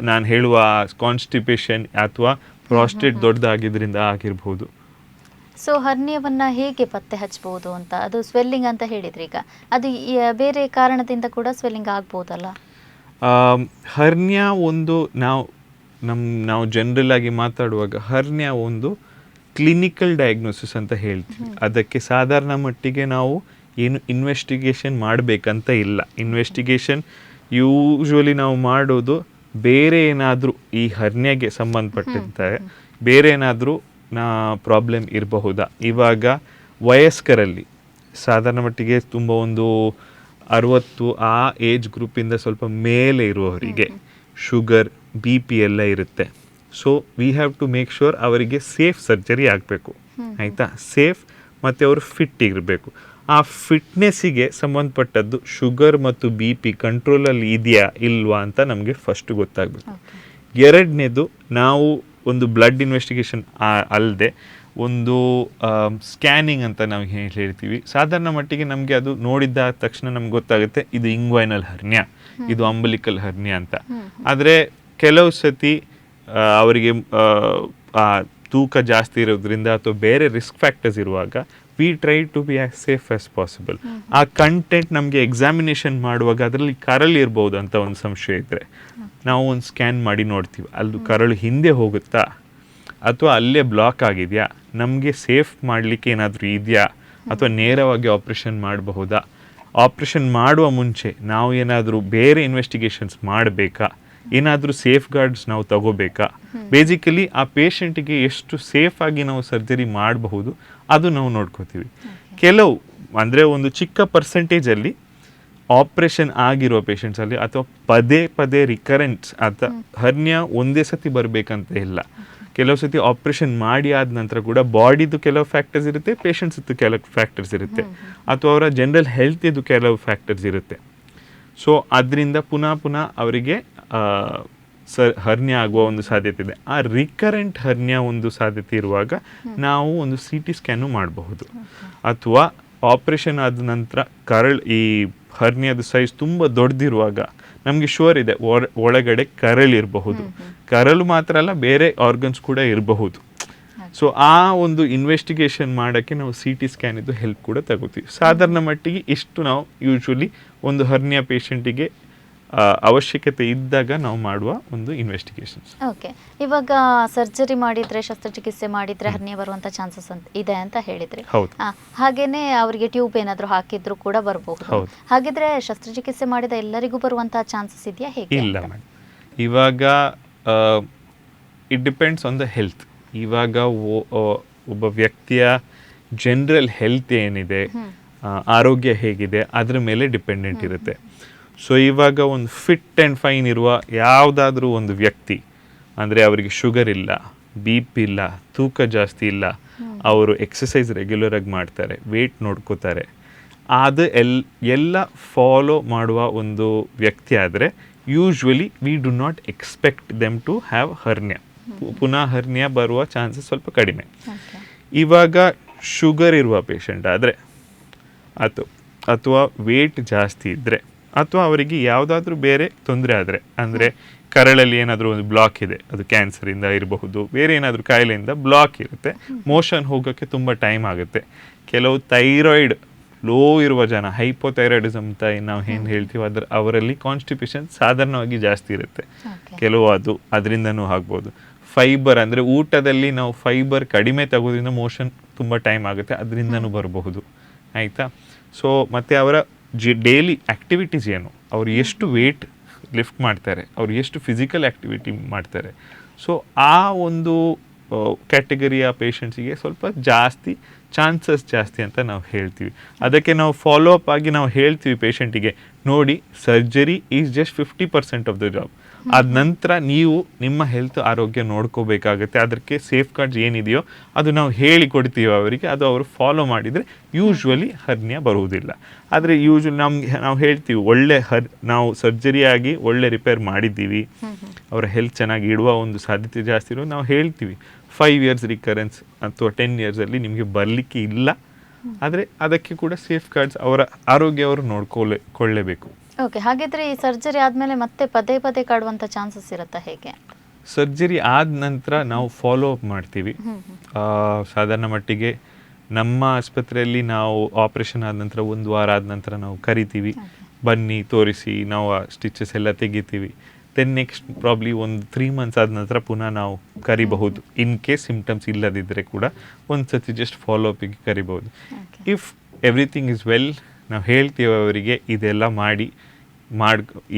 ನಾನು ಹೇಳುವ ಕಾನ್ಸ್ಟಿಪೇಷನ್ ಅಥವಾ ಪ್ರಾಸ್ಟೇಟ್ ದೊಡ್ಡದಾಗಿದ್ದರಿಂದ ಆಗಿರಬಹುದು. ಸೊ ಹರ್ನಿಯವನ್ನ ಹೇಗೆ ಪತ್ತೆ ಹಚ್ಚಬಹುದು ಅಂತ? ಅದು ಸ್ವೆಲ್ಲಿಂಗ್ ಅಂತ ಹೇಳಿದ್ರಿ, ಈಗ ಅದು ಬೇರೆ ಕಾರಣದಿಂದ ಕೂಡ ಸ್ವೆಲ್ಲಿಂಗ್ ಆಗ್ಬೋದಲ್ಲ? ಹರ್ನಿಯಾ ಒಂದು ನಾವು ಜನರಲ್ ಆಗಿ ಮಾತಾಡುವಾಗ ಹರ್ನಿಯಾ ಒಂದು ಕ್ಲಿನಿಕಲ್ ಡಯಾಗ್ನೋಸಿಸ್ ಅಂತ ಹೇಳ್ತೀವಿ. ಅದಕ್ಕೆ ಸಾಧಾರಣ ಮಟ್ಟಿಗೆ ನಾವು ಏನು ಇನ್ವೆಸ್ಟಿಗೇಷನ್ ಮಾಡಬೇಕಂತ ಇಲ್ಲ. ಇನ್ವೆಸ್ಟಿಗೇಷನ್ ಯೂಶ್ವಲಿ ನಾವು ಮಾಡೋದು ಬೇರೆ ಏನಾದರೂ ಈ ಹರ್ನಿಯಾಗೆ ಸಂಬಂಧಪಟ್ಟಂತೆ ಬೇರೆ ಏನಾದರೂ ಪ್ರಾಬ್ಲಮ್ ಇರಬಹುದಾ. ಇವಾಗ ವಯಸ್ಕರಲ್ಲಿ ಸಾಧಾರಣ ಮಟ್ಟಿಗೆ ತುಂಬ ಒಂದು 60 ಆ ಏಜ್ ಗ್ರೂಪಿಂದ ಸ್ವಲ್ಪ ಮೇಲೆ ಇರುವವರಿಗೆ ಶುಗರ್, BP ಎಲ್ಲ ಇರುತ್ತೆ. So we have to make sure ಅವರಿಗೆ ಸೇಫ್ ಸರ್ಜರಿ ಆಗಬೇಕು, ಆಯಿತಾ. ಸೇಫ್ ಮತ್ತು ಅವರು ಫಿಟ್ ಇರಬೇಕು. ಆ ಫಿಟ್ನೆಸ್ಸಿಗೆ ಸಂಬಂಧಪಟ್ಟದ್ದು ಶುಗರ್ ಮತ್ತು BP ಕಂಟ್ರೋಲಲ್ಲಿ ಇದೆಯಾ ಇಲ್ವಾ ಅಂತ ನಮಗೆ ಫಸ್ಟ್ ಗೊತ್ತಾಗಬೇಕು. ಎರಡನೇದು, ನಾವು ಒಂದು ಬ್ಲಡ್ ಇನ್ವೆಸ್ಟಿಗೇಷನ್ ಅಲ್ಲದೆ ಒಂದು ಸ್ಕ್ಯಾನಿಂಗ್ ಅಂತ ನಾವು ಹೇಳ್ತೀವಿ. ಸಾಧಾರಣ ಮಟ್ಟಿಗೆ ನಮಗೆ ಅದು ನೋಡಿದ್ದ ತಕ್ಷಣ ನಮ್ಗೆ ಗೊತ್ತಾಗುತ್ತೆ ಇದು ಇಂಗ್ವೈನಲ್ ಹರ್ನಿಯಾ, ಇದು ಅಂಬಲಿಕಲ್ ಹರ್ನಿಯಾ ಅಂತ. ಆದರೆ ಕೆಲವು ಸತಿ ಅವರಿಗೆ ತೂಕ ಜಾಸ್ತಿ ಇರೋದ್ರಿಂದ ಅಥವಾ ಬೇರೆ ರಿಸ್ಕ್ ಫ್ಯಾಕ್ಟರ್ಸ್ ಇರುವಾಗ we try to be as safe as possible. ಆ ಕಂಟೆಂಟ್ ನಮಗೆ ಎಕ್ಸಾಮಿನೇಷನ್ ಮಾಡುವಾಗ ಅದರಲ್ಲಿ ಕರಳು ಇರ್ಬೋದು ಅಂತ ಒಂದು ಸಂಶಯ ಇದ್ದರೆ ನಾವು ಒಂದು ಸ್ಕ್ಯಾನ್ ಮಾಡಿ ನೋಡ್ತೀವಿ, ಅಲ್ಲಿ ಕರಳು ಹಿಂದೆ ಹೋಗುತ್ತಾ ಅಥವಾ ಅಲ್ಲೇ ಬ್ಲಾಕ್ ಆಗಿದೆಯಾ, ನಮಗೆ ಸೇಫ್ ಮಾಡಲಿಕ್ಕೆ ಏನಾದರೂ ಇದೆಯಾ, ಅಥವಾ ನೇರವಾಗಿ ಆಪ್ರೇಷನ್ ಮಾಡಬಹುದಾ, ಆಪ್ರೇಷನ್ ಮಾಡುವ ಮುಂಚೆ ನಾವು ಏನಾದರೂ ಬೇರೆ ಇನ್ವೆಸ್ಟಿಗೇಷನ್ಸ್ ಮಾಡಬೇಕಾ, ಏನಾದರೂ ಸೇಫ್ ಗಾರ್ಡ್ಸ್ ನಾವು ತಗೋಬೇಕಾ. ಬೇಸಿಕಲಿ ಆ ಪೇಷಂಟಿಗೆ ಎಷ್ಟು ಸೇಫಾಗಿ ನಾವು ಸರ್ಜರಿ ಮಾಡಬಹುದು ಅದು ನಾವು ನೋಡ್ಕೋತೀವಿ. ಕೆಲವು ಅಂದರೆ ಒಂದು ಚಿಕ್ಕ ಪರ್ಸೆಂಟೇಜಲ್ಲಿ ಆಪ್ರೇಷನ್ ಆಗಿರೋ ಪೇಷಂಟ್ಸಲ್ಲಿ ಅಥವಾ ಪದೇ ರಿಕರೆನ್ಸ್ ಅಥವಾ ಹರ್ನಿಯಾ ಒಂದೇ ಸತಿ ಬರಬೇಕಂತ ಇಲ್ಲ. ಕೆಲವು ಸತಿ ಆಪ್ರೇಷನ್ ಮಾಡಿ ಆದ ನಂತರ ಕೂಡ ಬಾಡಿದು ಕೆಲವು ಫ್ಯಾಕ್ಟರ್ಸ್ ಇರುತ್ತೆ, ಪೇಷಂಟ್ಸಿದ್ದು ಕೆಲವು ಫ್ಯಾಕ್ಟರ್ಸ್ ಇರುತ್ತೆ, ಅಥವಾ ಅವರ ಜನರಲ್ ಹೆಲ್ತಿದ್ದು ಕೆಲವು ಫ್ಯಾಕ್ಟರ್ಸ್ ಇರುತ್ತೆ. ಸೊ ಅದರಿಂದ ಪುನಃ ಅವರಿಗೆ ಹರ್ನಿಯಾ ಆಗುವ ಒಂದು ಸಾಧ್ಯತೆ ಇದೆ. ಆ ರಿಕರೆಂಟ್ ಹರ್ನಿಯಾ ಒಂದು ಸಾಧ್ಯತೆ ಇರುವಾಗ ನಾವು ಒಂದು CT ಸ್ಕ್ಯಾನು ಮಾಡಬಹುದು. ಅಥವಾ ಆಪ್ರೇಷನ್ ಆದ ನಂತರ ಈ ಹರ್ನಿಯಾದ ಸೈಜ್ ತುಂಬ ದೊಡ್ಡದಿರುವಾಗ ನಮಗೆ ಶೂರ್ ಇದೆ ಒಳಗಡೆ ಕರಳಿರಬಹುದು. ಕರಳು ಮಾತ್ರ ಅಲ್ಲ, ಬೇರೆ ಆರ್ಗನ್ಸ್ ಕೂಡ ಇರಬಹುದು. ಸೊ ಆ ಒಂದು ಇನ್ವೆಸ್ಟಿಗೇಷನ್ ಮಾಡೋಕ್ಕೆ ನಾವು CT ಸ್ಕ್ಯಾನ್ ಇದು ಹೆಲ್ಪ್ ಕೂಡ ತಗೋತೀವಿ. ಸಾಧಾರಣ ಮಟ್ಟಿಗೆ ಇಷ್ಟು ನಾವು ಯೂಶ್ವಲಿ ಒಂದು ಹರ್ನಿಯಾ ಪೇಷಂಟಿಗೆ ಅವಶ್ಯಕತೆ ಇದ್ದಾಗ ನಾವು ಮಾಡುವ ಒಂದು ಇನ್ವೆಸ್ಟಿಗೇಷನ್ಸ್. ಓಕೆ, ಇವಾಗ ಸರ್ಜರಿ ಮಾಡಿದರೆ, ಶಸ್ತ್ರಚಿಕಿತ್ಸೆ ಮಾಡಿದರೆ ಹರ್ನಿಯಾ ಬರುವಂಥ ಚಾನ್ಸಸ್ ಇದೆ ಅಂತ ಹೇಳಿದ್ರಿ. ಹೌದು. ಹಾಗೇನೆ ಅವರಿಗೆ ಟ್ಯೂಬ್ ಏನಾದರೂ ಹಾಕಿದ್ರು ಕೂಡ ಬರಬಹುದು. ಹಾಗಿದ್ರೆ ಶಸ್ತ್ರಚಿಕಿತ್ಸೆ ಮಾಡಿದ ಎಲ್ಲರಿಗೂ ಬರುವಂಥ ಚಾನ್ಸಸ್ ಇದೆಯಾ, ಹೇಗೆ? ಇಲ್ಲ ಮೇಡಮ್, ಇವಾಗ it depends on the health. ಇವಾಗ ಒಬ್ಬ ವ್ಯಕ್ತಿಯ ಜನರಲ್ ಹೆಲ್ತ್ ಏನಿದೆ, ಆರೋಗ್ಯ ಹೇಗಿದೆ, ಅದರ ಮೇಲೆ ಡಿಪೆಂಡೆಂಟ್ ಇರುತ್ತೆ. ಸೊ ಇವಾಗ ಒಂದು ಫಿಟ್ ಆ್ಯಂಡ್ ಫೈನ್ ಇರುವ ಯಾವುದಾದ್ರೂ ಒಂದು ವ್ಯಕ್ತಿ, ಅಂದರೆ ಅವರಿಗೆ ಶುಗರ್ ಇಲ್ಲ, BP ಇಲ್ಲ, ತೂಕ ಜಾಸ್ತಿ ಇಲ್ಲ, ಅವರು ಎಕ್ಸಸೈಸ್ ರೆಗ್ಯುಲರ್ ಆಗಿ ಮಾಡ್ತಾರೆ, ವೇಟ್ ನೋಡ್ಕೋತಾರೆ, ಅದು ಎಲ್ಲ ಫಾಲೋ ಮಾಡುವ ಒಂದು ವ್ಯಕ್ತಿ ಆದರೆ usually we do not expect them to have hernia. ಪುನಃ ಹರ್ನಿಯ ಬರುವ ಚಾನ್ಸಸ್ ಸ್ವಲ್ಪ ಕಡಿಮೆ. ಇವಾಗ ಶುಗರ್ ಇರುವ ಪೇಷಂಟ್ ಆದರೆ ಅಥವಾ ವೇಟ್ ಜಾಸ್ತಿ ಇದ್ದರೆ ಅಥವಾ ಅವರಿಗೆ ಯಾವುದಾದ್ರೂ ಬೇರೆ ತೊಂದರೆ ಆದರೆ, ಅಂದರೆ ಕರಳಲ್ಲಿ ಏನಾದರೂ ಒಂದು ಬ್ಲಾಕ್ ಇದೆ, ಅದು ಕ್ಯಾನ್ಸರಿಂದ ಇರಬಹುದು, ಬೇರೆ ಏನಾದರೂ ಕಾಯಿಲೆಯಿಂದ ಬ್ಲಾಕ್ ಇರುತ್ತೆ, ಮೋಷನ್ ಹೋಗೋಕ್ಕೆ ತುಂಬ ಟೈಮ್ ಆಗುತ್ತೆ. ಕೆಲವು ಥೈರಾಯ್ಡ್ ಲೋ ಇರುವ ಜನ, ಹೈಪೋಥೈರಾಯ್ಡಿಸಮ್ ಅಂತ ನಾವು ಏನು ಹೇಳ್ತೀವಿ, ಅವರಲ್ಲಿ ಕಾನ್ಸ್ಟಿಪೇಷನ್ ಸಾಧಾರಣವಾಗಿ ಜಾಸ್ತಿ ಇರುತ್ತೆ. ಕೆಲವು ಅದರಿಂದನೂ ಆಗ್ಬೋದು. ಫೈಬರ್ ಅಂದರೆ ಊಟದಲ್ಲಿ ನಾವು ಫೈಬರ್ ಕಡಿಮೆ ತಗೋದ್ರಿಂದ ಮೋಷನ್ ತುಂಬ ಟೈಮ್ ಆಗುತ್ತೆ, ಅದರಿಂದನೂ ಬರಬಹುದು. ಆಯಿತಾ? ಸೊ ಮತ್ತು ಅವರ ಡೈಲಿ ಆ್ಯಕ್ಟಿವಿಟೀಸ್ ಏನು, ಅವರು ಎಷ್ಟು ವೇಟ್ ಲಿಫ್ಟ್ ಮಾಡ್ತಾರೆ, ಅವರು ಎಷ್ಟು ಫಿಸಿಕಲ್ ಆ್ಯಕ್ಟಿವಿಟಿ ಮಾಡ್ತಾರೆ. ಸೊ ಆ ಒಂದು ಕ್ಯಾಟಗರಿಯ ಪೇಷಂಟ್ಸಿಗೆ ಸ್ವಲ್ಪ ಚಾನ್ಸಸ್ ಜಾಸ್ತಿ ಅಂತ ನಾವು ಹೇಳ್ತೀವಿ. ಅದಕ್ಕೆ ನಾವು ಫಾಲೋ ಅಪ್ ಆಗಿ ನಾವು ಹೇಳ್ತೀವಿ ಪೇಷಂಟಿಗೆ, ನೋಡಿ surgery is just 50% of the job. ಆದ ನಂತರ ನೀವು ನಿಮ್ಮ ಹೆಲ್ತ್ ಆರೋಗ್ಯ ನೋಡ್ಕೋಬೇಕಾಗತ್ತೆ. ಅದಕ್ಕೆ ಸೇಫ್ ಗಾರ್ಡ್ಸ್ ಏನಿದೆಯೋ ಅದು ನಾವು ಹೇಳಿ ಕೊಡ್ತೀವಿ ಅವರಿಗೆ, ಅದು ಅವರು ಫಾಲೋ ಮಾಡಿದರೆ ಯೂಶ್ವಲಿ ಹರ್ನಿಯ ಬರುವುದಿಲ್ಲ. ಆದರೆ ನಾವು ಹೇಳ್ತೀವಿ ನಾವು ಸರ್ಜರಿ ಆಗಿ ಒಳ್ಳೆ ರಿಪೇರ್ ಮಾಡಿದ್ದೀವಿ, ಅವರ ಹೆಲ್ತ್ ಚೆನ್ನಾಗಿ ಇಡುವ ಒಂದು ಸಾಧ್ಯತೆ ಜಾಸ್ತಿ ಇರೋ ನಾವು ಹೇಳ್ತೀವಿ 5 years ರಿಕರೆನ್ಸ್ ಅಥವಾ 10 yearsಲ್ಲಿ ನಿಮಗೆ ಬರಲಿಕ್ಕೆ ಇಲ್ಲ. ಆದರೆ ಅದಕ್ಕೆ ಕೂಡ ಸೇಫ್ ಗಾರ್ಡ್ಸ್ ಅವರ ಆರೋಗ್ಯ ಅವರು ನೋಡ್ಕೊಳ್ಳೇಬೇಕು. ಓಕೆ, ಹಾಗಿದ್ರೆ ಈ ಸರ್ಜರಿ ಆದಮೇಲೆ ಮತ್ತೆ ಪದೇ ಪದೇ ಕಾಡುವಂಥ ಚಾನ್ಸಸ್ ಇರುತ್ತಾ ಹೇಗೆ? ಸರ್ಜರಿ ಆದ ನಂತರ ನಾವು ಫಾಲೋ ಅಪ್ ಮಾಡ್ತೀವಿ. ಸಾಧಾರಣ ಮಟ್ಟಿಗೆ ನಮ್ಮ ಆಸ್ಪತ್ರೆಯಲ್ಲಿ ನಾವು ಆಪ್ರೇಷನ್ ಆದ ನಂತರ 1 ವಾರ ಆದ ನಂತರ ನಾವು ಕರಿತೀವಿ, ಬನ್ನಿ ತೋರಿಸಿ, ನಾವು ಆ ಸ್ಟಿಚಸ್ ಎಲ್ಲ ತೆಗಿತೀವಿ. ದೆನ್ ನೆಕ್ಸ್ಟ್ ಪ್ರಾಬ್ಲಿ ಒಂದು 3 months ಆದ ನಂತರ ಪುನಃ ನಾವು ಕರಿಬಹುದು. ಇನ್ ಕೇಸ್ ಸಿಮ್ಟಮ್ಸ್ ಇಲ್ಲದಿದ್ದರೆ ಕೂಡ ಒಂದು ಸತಿ ಜಸ್ಟ್ ಫಾಲೋ ಅಪಿಗೆ ಕರಿಬಹುದು. ಇಫ್ ಎವ್ರಿಥಿಂಗ್ ಇಸ್ ವೆಲ್, ನಾವು ಹೇಳ್ತೀವಿ ಅವರಿಗೆ ಇದೆಲ್ಲ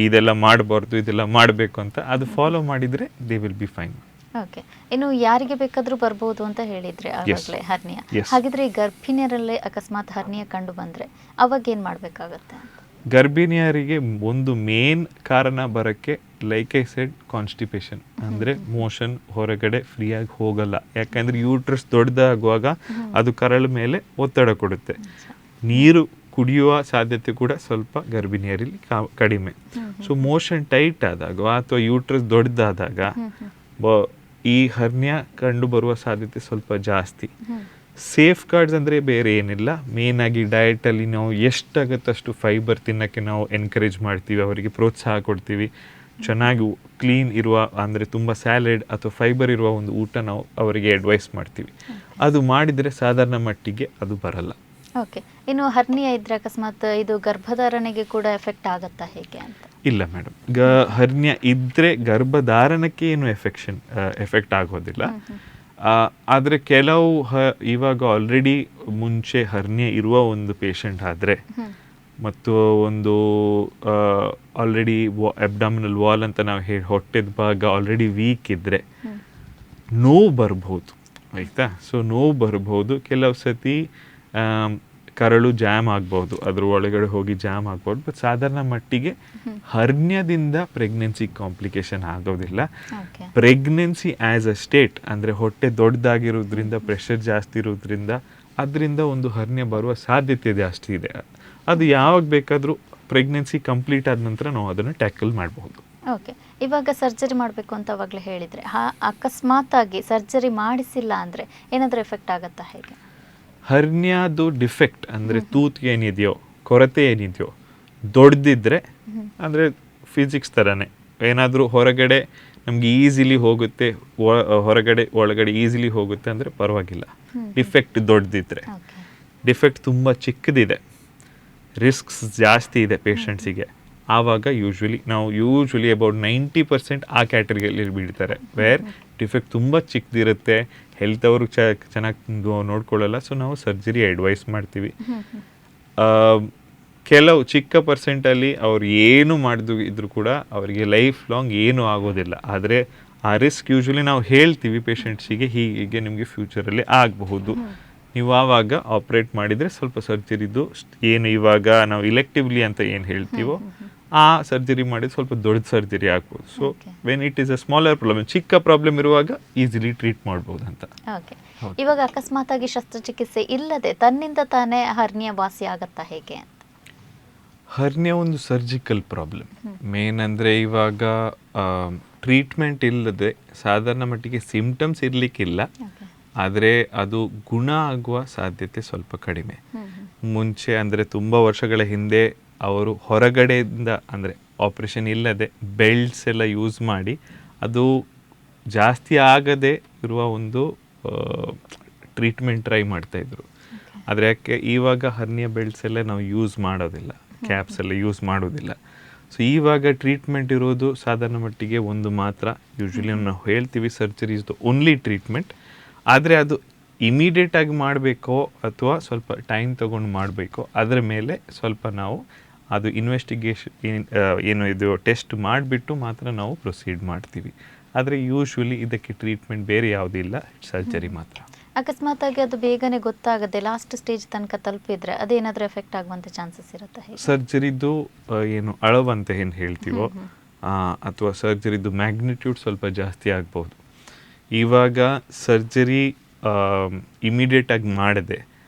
ಇದೆಲ್ಲ ಮಾಡಬಾರ್ದು, ಇದೆಲ್ಲ ಮಾಡಬೇಕು ಅಂತ, ಅದು ಫಾಲೋ ಮಾಡಿದರೆ they will be fine. Okay, ಇನ್ನು ಯಾರಿಗೆ ಬೇಕಾದರೂ ಬರ್ಬೋದು ಅಂತ ಹೇಳಿದರೆ ಆವಾಗಲೇ ಹರ್ನಿಯ. ಹಾಗಿದ್ರೆ ಈ ಗರ್ಭಿಣಿಯರಲ್ಲೇ ಅಕಸ್ಮಾತ್ ಹರ್ನಿಯ ಕಂಡು ಬಂದರೆ ಅವಾಗ ಏನು ಮಾಡಬೇಕಾಗತ್ತೆ? ಗರ್ಭಿಣಿಯರಿಗೆ ಒಂದು ಮೇನ್ ಕಾರಣ ಬರೋಕ್ಕೆ ಲೈಕ್ ಐ ಸೆಡ್ ಕಾನ್ಸ್ಟಿಪೇಷನ್, ಅಂದರೆ ಮೋಷನ್ ಹೊರಗಡೆ ಫ್ರೀಯಾಗಿ ಹೋಗಲ್ಲ. ಯಾಕಂದರೆ ಯೂಟ್ರಸ್ ದೊಡ್ಡದಾಗುವಾಗ ಅದು ಕರಳ ಮೇಲೆ ಒತ್ತಡ ಕೊಡುತ್ತೆ. ನೀರು ಕುಡಿಯುವ ಸಾಧ್ಯತೆ ಕೂಡ ಸ್ವಲ್ಪ ಗರ್ಭಿಣಿಯರಲ್ಲಿ ಕಡಿಮೆ. ಸೊ ಮೋಷನ್ ಟೈಟ್ ಆದಾಗ ಅಥವಾ ಯೂಟ್ರಸ್ ದೊಡ್ಡದಾದಾಗ ಈ ಹರ್ನಿಯ ಕಂಡು ಬರುವ ಸಾಧ್ಯತೆ ಸ್ವಲ್ಪ ಜಾಸ್ತಿ. ಸೇಫ್ ಗಾರ್ಡ್ಸ್ ಅಂದರೆ ಬೇರೆ ಏನಿಲ್ಲ, ಮೇಯ್ನಾಗಿ ಡಯಟಲ್ಲಿ ನಾವು ಎಷ್ಟಾಗತ್ತಷ್ಟು ಫೈಬರ್ ತಿನ್ನೋಕ್ಕೆ ನಾವು ಎನ್ಕರೇಜ್ ಮಾಡ್ತೀವಿ, ಅವರಿಗೆ ಪ್ರೋತ್ಸಾಹ ಕೊಡ್ತೀವಿ. ಚೆನ್ನಾಗಿ ಕ್ಲೀನ್ ಇರುವ, ಅಂದರೆ ತುಂಬ ಸ್ಯಾಲೆಡ್ ಅಥವಾ ಫೈಬರ್ ಇರುವ ಒಂದು ಊಟ ನಾವು ಅವರಿಗೆ ಅಡ್ವೈಸ್ ಮಾಡ್ತೀವಿ. ಅದು ಮಾಡಿದರೆ ಸಾಧಾರಣ ಮಟ್ಟಿಗೆ ಅದು ಬರಲ್ಲ. ಓಕೆ, ಇನ್ನು ಹರ್ನಿಯ ಇದ್ದರೆ ಅಕಸ್ಮಾತ್ ಇದು ಗರ್ಭಧಾರಣೆಗೆ ಕೂಡ ಎಫೆಕ್ಟ್ ಆಗುತ್ತಾ ಹೇಗೆ ಅಂತ? ಇಲ್ಲ ಮೇಡಮ್, ಹರ್ನಿಯ ಇದ್ದರೆ ಗರ್ಭಧಾರಣಕ್ಕೆ ಏನು ಎಫೆಕ್ಟ್ ಆಗೋದಿಲ್ಲ. ಆದರೆ ಕೆಲವು ಇವಾಗ ಆಲ್ರೆಡಿ ಮುಂಚೆ ಹರ್ನಿಯ ಇರುವ ಒಂದು ಪೇಷಂಟ್ ಆದರೆ ಮತ್ತು ಒಂದು ಆಲ್ರೆಡಿ ಅಬ್ಡಾಮಿನಲ್ ವಾಲ್ ಅಂತ ನಾವು ಹೊಟ್ಟೆದ ಭಾಗ ಆಲ್ರೆಡಿ ವೀಕ್ ಇದ್ದರೆ ನೋವು ಬರ್ಬೋದು. ಆಯಿತಾ? ಸೊ ನೋವು ಬರ್ಬೋದು, ಕೆಲವು ಸತಿ ಕರಳು ಜಾಮ್ ಆಗ್ಬೋದು, ಅದ್ರ ಒಳಗಡೆ ಹೋಗಿ ಜಾಮ್ ಆಗ್ಬೋದು. ಬಟ್ ಸಾಧಾರಣ ಮಟ್ಟಿಗೆ ಹರ್ನಿಯದಿಂದ ಪ್ರೆಗ್ನೆನ್ಸಿ ಕಾಂಪ್ಲಿಕೇಶನ್ ಆಗೋದಿಲ್ಲ. ಪ್ರೆಗ್ನೆನ್ಸಿ ಆ್ಯಸ್ ಅ ಸ್ಟೇಟ್, ಅಂದರೆ ಹೊಟ್ಟೆ ದೊಡ್ಡದಾಗಿರೋದ್ರಿಂದ, ಪ್ರೆಷರ್ ಜಾಸ್ತಿ ಇರೋದ್ರಿಂದ ಅದರಿಂದ ಒಂದು ಹರ್ನಿಯ ಬರುವ ಸಾಧ್ಯತೆ ಜಾಸ್ತಿ ಇದೆ. ಅದು ಯಾವಾಗ ಬೇಕಾದರೂ ಪ್ರೆಗ್ನೆನ್ಸಿ ಕಂಪ್ಲೀಟ್ ಆದ ನಂತರ ನಾವು ಅದನ್ನು ಟ್ಯಾಕಲ್ ಮಾಡಬಹುದು. ಓಕೆ, ಇವಾಗ ಸರ್ಜರಿ ಮಾಡಬೇಕು ಅಂತ ಅವಾಗಲೇ ಹೇಳಿದರೆ, ಅಕಸ್ಮಾತ್ ಆಗಿ ಸರ್ಜರಿ ಮಾಡಿಸಿಲ್ಲ ಅಂದರೆ ಏನಾದರೂ ಎಫೆಕ್ಟ್ ಆಗುತ್ತಾ ಹೇಗೆ? ಹರ್ನಿಯಾದು ಡಿಫೆಕ್ಟ್ ಅಂದರೆ ತೂತ್ ಏನಿದೆಯೋ, ಕೊರತೆ ಏನಿದೆಯೋ ದೊಡ್ಡದಿದ್ದರೆ, ಅಂದರೆ ಫಿಸಿಕ್ಸ್ ಥರನೇ ಏನಾದರೂ ಹೊರಗಡೆ ನಮಗೆ ಈಸಿಲಿ ಹೋಗುತ್ತೆ, ಒಳಗಡೆ ಈಸಿಲಿ ಹೋಗುತ್ತೆ ಅಂದರೆ ಪರವಾಗಿಲ್ಲ. ಡಿಫೆಕ್ಟ್ ದೊಡ್ಡದಿದ್ದರೆ, ಡಿಫೆಕ್ಟ್ ತುಂಬ ಚಿಕ್ಕದಿದೆ, ರಿಸ್ಕ್ಸ್ ಜಾಸ್ತಿ ಇದೆ ಪೇಷಂಟ್ಸಿಗೆ, ಆವಾಗ ಯೂಶ್ವಲಿ ಅಬೌಟ್ 90% ಆ ಕ್ಯಾಟಗರಿಯಲ್ಲಿ ಬಿಡ್ತಾರೆ. ವೇರ್ ಡಿಫೆಕ್ಟ್ ತುಂಬ ಚಿಕ್ಕದಿರುತ್ತೆ, ಹೆಲ್ತ್ ಅವರು ಚೆನ್ನಾಗಿ ನೋಡ್ಕೊಳ್ಳಲ್ಲ. ಸೊ ನಾವು ಸರ್ಜರಿ ಅಡ್ವೈಸ್ ಮಾಡ್ತೀವಿ. ಕೆಲವು ಚಿಕ್ಕ ಪರ್ಸೆಂಟಲ್ಲಿ ಅವ್ರು ಏನು ಇದ್ರೂ ಕೂಡ ಅವರಿಗೆ ಲೈಫ್ ಲಾಂಗ್ ಏನೂ ಆಗೋದಿಲ್ಲ. ಆದರೆ ಆ ರಿಸ್ಕ್ ಯೂಶ್ವಲಿ ನಾವು ಹೇಳ್ತೀವಿ ಪೇಷಂಟ್ಸಿಗೆ, ಹೀಗೆ ನಿಮಗೆ ಫ್ಯೂಚರಲ್ಲಿ ಆಗಬಹುದು, ನೀವು ಆವಾಗ ಆಪ್ರೇಟ್ ಮಾಡಿದರೆ ಸ್ವಲ್ಪ ಸರ್ಜರಿದು ಏನು ಇವಾಗ ನಾವು ಇಲೆಕ್ಟಿವ್ಲಿ ಅಂತ ಏನು ಹೇಳ್ತೀವೋ ಆ ಸರ್ಜರಿ ಮಾಡಿದ್ರೆ ಸ್ವಲ್ಪ ದೊಡ್ಡ ಸರ್ಜರಿ ಆಗ್ಬೋದು. So Okay. When it is a smaller problem, ಚಿಕ್ಕ ಪ್ರಾಬ್ಲಮ್ ಇರುವಾಗ ಈಸಿಲಿ ಟ್ರೀಟ್ ಮಾಡ್ಬೋದು ಅಂತ. ಓಕೆ, ಇವಾಗ ಅಕಸ್ಮಾತಾಗಿ ಶಸ್ತ್ರಚಿಕಿತ್ಸೆ ಇಲ್ಲದೆ ತನ್ನಿಂದ ತಾನೇ ಹರ್ನಿಯ ವಾಸಿ ಆಗತ್ತಾ ಹೇಗೆ ಅಂತ? ಹರ್ನಿಯ ಒಂದು ಸರ್ಜಿಕಲ್ ಪ್ರಾಬ್ಲಮ್ ಮೇನ್ ಅಂದರೆ ಇವಾಗ ಟ್ರೀಟ್ಮೆಂಟ್ ಇಲ್ಲದೆ ಸಾಧಾರಣ ಮಟ್ಟಿಗೆ ಸಿಂಪ್ಟಮ್ಸ್ ಇರಲಿಕ್ಕಿಲ್ಲ, ಓಕೆ. ಆದರೆ ಅದು ಗುಣ ಆಗುವ ಸಾಧ್ಯತೆ ಸ್ವಲ್ಪ ಕಡಿಮೆ. ಮುಂಚೆ ಅಂದರೆ ತುಂಬ ವರ್ಷಗಳ ಹಿಂದೆ ಅವರು ಹೊರಗಡೆಯಿಂದ ಅಂದರೆ ಆಪ್ರೇಷನ್ ಇಲ್ಲದೆ ಬೆಲ್ಟ್ಸ್ ಎಲ್ಲ ಯೂಸ್ ಮಾಡಿ ಅದು ಜಾಸ್ತಿ ಆಗದೆ ಇರುವ ಒಂದು ಟ್ರೀಟ್ಮೆಂಟ್ ಟ್ರೈ ಮಾಡ್ತಾಯಿದ್ರು. ಆದರೆ ಯಾಕೆ ಇವಾಗ ಹರ್ನಿಯ ಬೆಲ್ಟ್ಸ್ ಎಲ್ಲ ನಾವು ಯೂಸ್ ಮಾಡೋದಿಲ್ಲ, ಕ್ಯಾಪ್ಸ್ ಎಲ್ಲ ಯೂಸ್ ಮಾಡೋದಿಲ್ಲ. ಸೊ ಇವಾಗ ಟ್ರೀಟ್ಮೆಂಟ್ ಇರೋದು ಸಾಧಾರಣ ಮಟ್ಟಿಗೆ ಒಂದು ಮಾತ್ರ. ಯೂಶ್ವಲಿ ನಾವು ಹೇಳ್ತೀವಿ surgery is the only treatment. ಆದರೆ ಅದು ಇಮಿಡಿಯೇಟಾಗಿ ಮಾಡಬೇಕೋ ಅಥವಾ ಸ್ವಲ್ಪ ಟೈಮ್ ತೊಗೊಂಡು ಮಾಡಬೇಕೋ ಅದರ ಮೇಲೆ ಸ್ವಲ್ಪ ನಾವು ಅದು ಇನ್ವೆಸ್ಟಿಗೇಷನ್ ಏನು ಇದು ಟೆಸ್ಟ್ ಮಾಡಿಬಿಟ್ಟು ಮಾತ್ರ ನಾವು ಪ್ರೊಸೀಡ್ ಮಾಡ್ತೀವಿ. ಆದರೆ ಯೂಶ್ವಲಿ ಇದಕ್ಕೆ ಟ್ರೀಟ್ಮೆಂಟ್ ಬೇರೆ ಯಾವುದಿಲ್ಲ, ಸರ್ಜರಿ ಮಾತ್ರ. ಅಕಸ್ಮಾತಾಗಿ ಅದು ಬೇಗನೆ ಗೊತ್ತಾಗದೆ ಲಾಸ್ಟ್ ಸ್ಟೇಜ್ ತನಕ ತಲುಪಿದ್ರೆ ಅದೇನಾದರೂ ಎಫೆಕ್ಟ್ ಆಗುವಂಥ ಚಾನ್ಸಸ್ ಇರುತ್ತೆ ಹೇಗೆ? ಸರ್ಜರಿದು ಏನು ಅಳವಂತ ಏನು ಹೇಳ್ತೀವೋ ಅಥವಾ ಸರ್ಜರಿದು ಮ್ಯಾಗ್ನಿಟ್ಯೂಡ್ ಸ್ವಲ್ಪ ಜಾಸ್ತಿ ಆಗ್ಬೋದು. ಇವಾಗ ಸರ್ಜರಿ ಇಮಿಡಿಯೇಟಾಗಿ ಮಾಡದೆ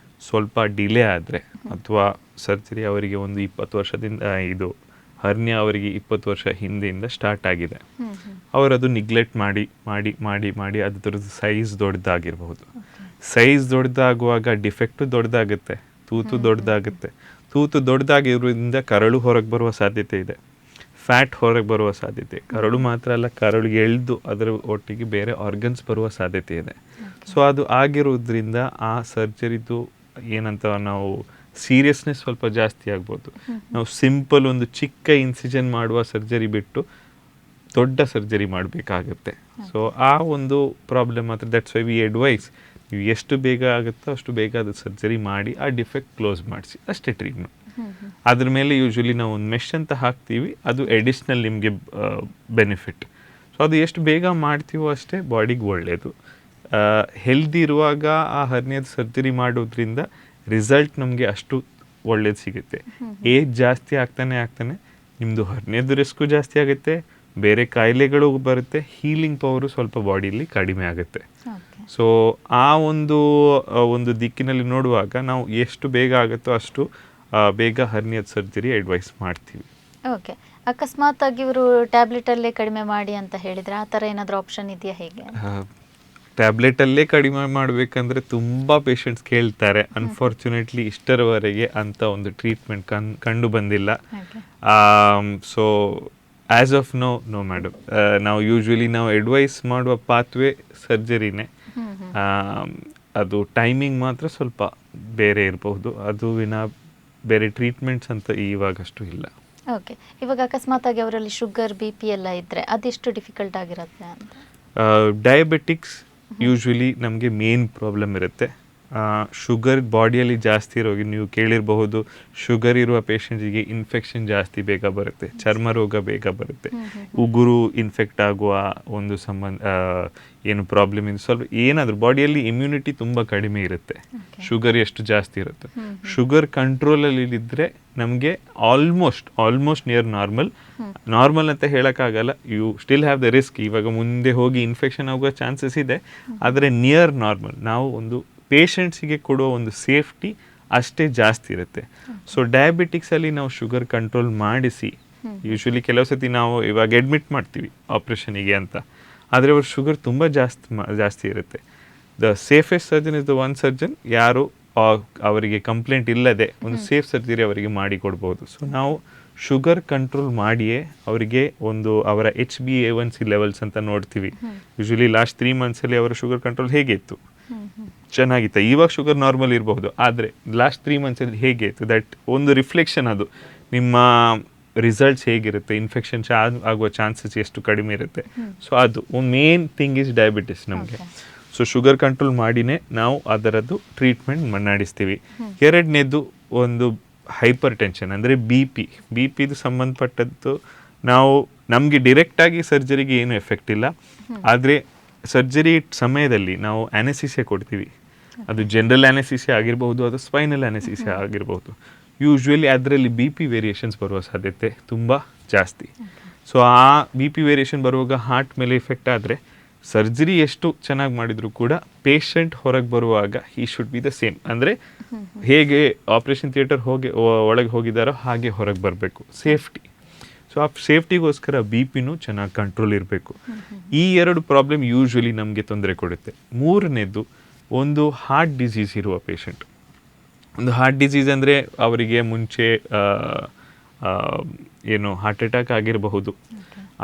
ಸ್ವಲ್ಪ ಡಿಲೇ ಆದರೆ ಅಥವಾ ಸರ್ಜರಿ ಅವರಿಗೆ ಒಂದು 20 ವರ್ಷದಿಂದ ಇದು ಹರ್ನಿಯ ಅವರಿಗೆ 20 ವರ್ಷ ಹಿಂದೆಯಿಂದ ಸ್ಟಾರ್ಟ್ ಆಗಿದೆ, ಅವರದು ನಿಗ್ಲೆಕ್ಟ್ ಮಾಡಿ ಮಾಡಿ ಮಾಡಿ ಮಾಡಿ ಅದರದ್ದು ಸೈಜ್ ದೊಡ್ಡದಾಗಿರ್ಬಹುದು. ಸೈಜ್ ದೊಡ್ಡದಾಗುವಾಗ ಡಿಫೆಕ್ಟು ದೊಡ್ಡದಾಗುತ್ತೆ, ತೂತು ದೊಡ್ಡದಾಗುತ್ತೆ. ತೂತು ದೊಡ್ಡದಾಗಿರೋದ್ರಿಂದ ಕರಳು ಹೊರಗೆ ಬರುವ ಸಾಧ್ಯತೆ ಇದೆ, ಫ್ಯಾಟ್ ಹೊರಗೆ ಬರುವ ಸಾಧ್ಯತೆ. ಕರಳು ಮಾತ್ರ ಅಲ್ಲ, ಕರಳು ಎಳೆದು ಅದರ ಒಟ್ಟಿಗೆ ಬೇರೆ ಆರ್ಗನ್ಸ್ ಬರುವ ಸಾಧ್ಯತೆ ಇದೆ. ಸೊ ಅದು ಆಗಿರೋದ್ರಿಂದ ಆ ಸರ್ಜರಿದು ಏನಂತ ನಾವು ಸೀರಿಯಸ್ನೆಸ್ ಸ್ವಲ್ಪ ಜಾಸ್ತಿ ಆಗ್ಬೋದು. ನಾವು ಸಿಂಪಲ್ ಒಂದು ಚಿಕ್ಕ ಇನ್ಸಿಷನ್ ಮಾಡುವ ಸರ್ಜರಿ ಬಿಟ್ಟು ದೊಡ್ಡ ಸರ್ಜರಿ ಮಾಡಬೇಕಾಗುತ್ತೆ. ಸೊ ಆ ಒಂದು ಪ್ರಾಬ್ಲಮ್ ಮಾತ್ರ. ದಟ್ಸ್ ವೈ ವಿ ಅಡ್ವೈಸ್, ನೀವು ಎಷ್ಟು ಬೇಗ ಆಗುತ್ತೋ ಅಷ್ಟು ಬೇಗ ಅದು ಸರ್ಜರಿ ಮಾಡಿ ಆ ಡಿಫೆಕ್ಟ್ ಕ್ಲೋಸ್ ಮಾಡಿಸಿ, ಅಷ್ಟೇ ಟ್ರೀಟ್ಮೆಂಟ್. ಅದ್ರ ಮೇಲೆ ಯೂಶ್ವಲಿ ನಾವು ಒಂದು ಮೆಶ್ ಅಂತ ಹಾಕ್ತೀವಿ, ಅದು ಎಡಿಷ್ನಲ್ ನಿಮಗೆ ಬೆನಿಫಿಟ್. ಸೊ ಅದು ಎಷ್ಟು ಬೇಗ ಮಾಡ್ತೀವೋ ಅಷ್ಟೇ ಬಾಡಿಗೆ ಒಳ್ಳೆಯದು. ಹೆಲ್ದಿ ಇರುವಾಗ ಆ ಹರ್ನಿಯದ ಸರ್ಜರಿ ಮಾಡೋದ್ರಿಂದ ರಿಸಲ್ಟ್ ನಮಗೆ ಅಷ್ಟು ಒಳ್ಳೇದು ಸಿಗುತ್ತೆ. ಏಜ್ ಜಾಸ್ತಿ ಆಗ್ತಾನೆ ನಿಮ್ಮದು ಹರ್ನಿಯದ ರಿಸ್ಕು ಜಾಸ್ತಿ ಆಗುತ್ತೆ, ಬೇರೆ ಕಾಯಿಲೆಗಳು ಬರುತ್ತೆ, ಹೀಲಿಂಗ್ ಪವರು ಸ್ವಲ್ಪ ಬಾಡಿಯಲ್ಲಿ ಕಡಿಮೆ ಆಗುತ್ತೆ. ಸೊ ಆ ಒಂದು ದಿಕ್ಕಿನಲ್ಲಿ ನೋಡುವಾಗ ನಾವು ಎಷ್ಟು ಬೇಗ ಆಗುತ್ತೋ ಅಷ್ಟು ಬೇಗ ಹರ್ನಿಯದ ಸರ್ಜರಿ ಅಡ್ವೈಸ್ ಮಾಡ್ತೀವಿ. ಓಕೆ, ಅಕಸ್ಮಾತಾಗಿ ಇವರು ಟ್ಯಾಬ್ಲೆಟಲ್ಲೇ ಕಡಿಮೆ ಮಾಡಿ ಅಂತ ಹೇಳಿದರೆ ಆ ಥರ ಏನಾದರೂ ಆಪ್ಷನ್ ಇದೆಯಾ ಹೇಗೆ? ಟ್ಯಾಬ್ಲೆಟಲ್ಲೇ ಕಡಿಮೆ ಮಾಡಬೇಕಂದ್ರೆ ತುಂಬ ಪೇಷಂಟ್ಸ್ ಕೇಳ್ತಾರೆ. ಅನ್ಫಾರ್ಚುನೇಟ್ಲಿ ಇಷ್ಟರವರೆಗೆ ಅಂಥ ಒಂದು ಟ್ರೀಟ್ಮೆಂಟ್ ಕಂಡು ಬಂದಿಲ್ಲ. So as of now madam, ನಾವು ಯೂಶ್ವಲಿ ನಾವು ಅಡ್ವೈಸ್ ಮಾಡುವ ಪಾತ್ವೇ ಸರ್ಜರಿನೇ. ಅದು ಟೈಮಿಂಗ್ ಮಾತ್ರ ಸ್ವಲ್ಪ ಬೇರೆ ಇರಬಹುದು, ಅದು ವಿನ ಬೇರೆ ಟ್ರೀಟ್ಮೆಂಟ್ಸ್ ಅಂತ ಇವಾಗಷ್ಟು ಇಲ್ಲ. ಓಕೆ, ಇವಾಗ ಅಕಸ್ಮಾತಾಗಿ ಅವರಲ್ಲಿ ಶುಗರ್ BP ಎಲ್ಲ ಇದ್ದರೆ ಅದೆಷ್ಟು ಡಿಫಿಕಲ್ಟ್ ಆಗಿರುತ್ತೆ ಅಂತ? ಡಯಾಬಿಟಿಕ್ಸ್ ಯೂಶ್ವಲಿ ನಮಗೆ ಮೇನ್ ಪ್ರಾಬ್ಲಮ್ ಇರುತ್ತೆ. ಶುಗರ್ ಬಾಡಿಯಲ್ಲಿ ಜಾಸ್ತಿ ಇರೋಗಿ ನೀವು ಕೇಳಿರಬಹುದು, ಶುಗರ್ ಇರುವ ಪೇಷಂಟ್ಸಿಗೆ ಇನ್ಫೆಕ್ಷನ್ ಜಾಸ್ತಿ ಬೇಗ ಬರುತ್ತೆ, ಚರ್ಮ ರೋಗ ಬೇಗ ಬರುತ್ತೆ, ಉಗುರು ಇನ್ಫೆಕ್ಟ್ ಆಗುವ ಒಂದು ಏನು ಪ್ರಾಬ್ಲಮ್ ಇದೆ. ಸ್ವಲ್ಪ ಏನಾದರೂ ಬಾಡಿಯಲ್ಲಿ ಇಮ್ಯುನಿಟಿ ತುಂಬ ಕಡಿಮೆ ಇರುತ್ತೆ ಶುಗರ್ ಎಷ್ಟು ಜಾಸ್ತಿ ಇರುತ್ತೆ. ಶುಗರ್ ಕಂಟ್ರೋಲಲ್ಲಿ ಇದ್ದರೆ ನಮಗೆ ಆಲ್ಮೋಸ್ಟ್ ನಿಯರ್ ನಾರ್ಮಲ್ ಅಂತ ಹೇಳೋಕ್ಕಾಗಲ್ಲ. You still have the risk. ಇವಾಗ ಮುಂದೆ ಹೋಗಿ ಇನ್ಫೆಕ್ಷನ್ ಆಗುವ ಚಾನ್ಸಸ್ ಇದೆ, ಆದರೆ ನಿಯರ್ ನಾರ್ಮಲ್ ನಾವು ಒಂದು ಪೇಷಂಟ್ಸಿಗೆ ಕೊಡುವ ಒಂದು ಸೇಫ್ಟಿ ಅಷ್ಟೇ ಜಾಸ್ತಿ ಇರುತ್ತೆ. ಸೊ ಡಯಾಬಿಟಿಕ್ಸಲ್ಲಿ ನಾವು ಶುಗರ್ ಕಂಟ್ರೋಲ್ ಮಾಡಿಸಿ, ಯೂಶ್ವಲಿ ಕೆಲವು ಸತಿ ನಾವು ಇವಾಗ ಅಡ್ಮಿಟ್ ಮಾಡ್ತೀವಿ ಆಪ್ರೇಷನಿಗೆ ಅಂತ, ಆದರೆ ಅವ್ರ ಶುಗರ್ ತುಂಬ ಜಾಸ್ತಿ ಇರುತ್ತೆ. The safest surgeon is the one surgeon ಯಾರು ಅವರಿಗೆ ಕಂಪ್ಲೇಂಟ್ ಇಲ್ಲದೆ ಒಂದು ಸೇಫ್ ಸರ್ಜರಿ ಅವರಿಗೆ ಮಾಡಿ ಕೊಡ್ಬೋದು. ಸೊ ನಾವು ಶುಗರ್ ಕಂಟ್ರೋಲ್ ಮಾಡಿಯೇ ಅವರಿಗೆ ಒಂದು ಅವರ HbA1c ಲೆವೆಲ್ಸ್ ಅಂತ ನೋಡ್ತೀವಿ. ಯೂಶ್ವಲಿ ಲಾಸ್ಟ್ 3 ಮಂತ್ಸಲ್ಲಿ ಅವರ ಶುಗರ್ ಕಂಟ್ರೋಲ್ ಹೇಗೆ ಇತ್ತು, ಚೆನ್ನಾಗಿತ್ತು. ಇವಾಗ ಶುಗರ್ ನಾರ್ಮಲ್ ಇರಬಹುದು, ಆದರೆ ಲಾಸ್ಟ್ 3 ಮಂತ್ಸಲ್ಲಿ ಹೇಗೆ ಇತ್ತು, ದಟ್ ಒಂದು ರಿಫ್ಲೆಕ್ಷನ್. ಅದು ನಿಮ್ಮ ರಿಸಲ್ಟ್ಸ್ ಹೇಗಿರುತ್ತೆ, ಇನ್ಫೆಕ್ಷನ್ ಆಗುವ ಚಾನ್ಸಸ್ ಎಷ್ಟು ಕಡಿಮೆ ಇರುತ್ತೆ. ಸೊ ಅದು ಒಂದು ಮೇನ್ ಥಿಂಗ್ ಇಸ್ ಡಯಾಬಿಟಿಸ್ ನಮಗೆ. ಸೊ ಶುಗರ್ ಕಂಟ್ರೋಲ್ ಮಾಡಿನೇ ನಾವು ಅದರದ್ದು ಟ್ರೀಟ್ಮೆಂಟ್ ನಡೆಸ್ತೀವಿ. ಎರಡನೇದು ಒಂದು ಹೈಪರ್ ಟೆನ್ಷನ್ ಅಂದರೆ BP ಸಂಬಂಧಪಟ್ಟದ್ದು. ನಾವು ನಮಗೆ ಡೈರೆಕ್ಟಾಗಿ ಸರ್ಜರಿಗೆ ಏನು ಎಫೆಕ್ಟ್ ಇಲ್ಲ, ಆದರೆ ಸರ್ಜರಿ ಸಮಯದಲ್ಲಿ ನಾವು ಅನೆಸಿಸಿಯಾ ಕೊಡ್ತೀವಿ. ಅದು ಜನರಲ್ ಅನೆಸಿಸಿಯಾ ಆಗಿರ್ಬೋದು, ಅದು ಸ್ಪೈನಲ್ ಅನೆಸಿಸಿಯಾ ಆಗಿರ್ಬೋದು. ಯೂಶ್ವಲಿ ಅದರಲ್ಲಿ ಬಿ ಪಿ ವೇರಿಯೇಷನ್ಸ್ ಬರುವ ಸಾಧ್ಯತೆ ತುಂಬ ಜಾಸ್ತಿ. ಸೊ ಆ ಬಿ ಪಿ ವೇರಿಯೇಷನ್ ಬರುವಾಗ ಹಾರ್ಟ್ ಮೇಲೆ ಇಫೆಕ್ಟ್ ಆದರೆ ಸರ್ಜರಿ ಎಷ್ಟು ಚೆನ್ನಾಗಿ ಮಾಡಿದರೂ ಕೂಡ ಪೇಷಂಟ್ ಹೊರಗೆ ಬರುವಾಗ ಈ ಶುಡ್ ಬಿ ದ ಸೇಮ್. ಅಂದರೆ ಹೇಗೆ ಆಪ್ರೇಷನ್ ಥಿಯೇಟರ್ ಒಳಗೆ ಹೋಗಿದ್ದಾರೋ ಹಾಗೆ ಹೊರಗೆ ಬರಬೇಕು, ಸೇಫ್ಟಿ. ಸೊ ಆ ಸೇಫ್ಟಿಗೋಸ್ಕರ ಬಿ ಪಿನೂ ಚೆನ್ನಾಗಿ ಕಂಟ್ರೋಲ್ ಇರಬೇಕು. ಈ ಎರಡು ಪ್ರಾಬ್ಲಮ್ ಯೂಶ್ವಲಿ ನಮಗೆ ತೊಂದರೆ ಕೊಡುತ್ತೆ. ಮೂರನೇದು, ಒಂದು ಹಾರ್ಟ್ ಡಿಸೀಸ್ ಇರುವ ಪೇಷಂಟ್. ಒಂದು ಹಾರ್ಟ್ ಡಿಸೀಸ್ ಅಂದರೆ ಅವರಿಗೆ ಮುಂಚೆ ಏನು ಹಾರ್ಟ್ ಅಟ್ಯಾಕ್ ಆಗಿರಬಹುದು,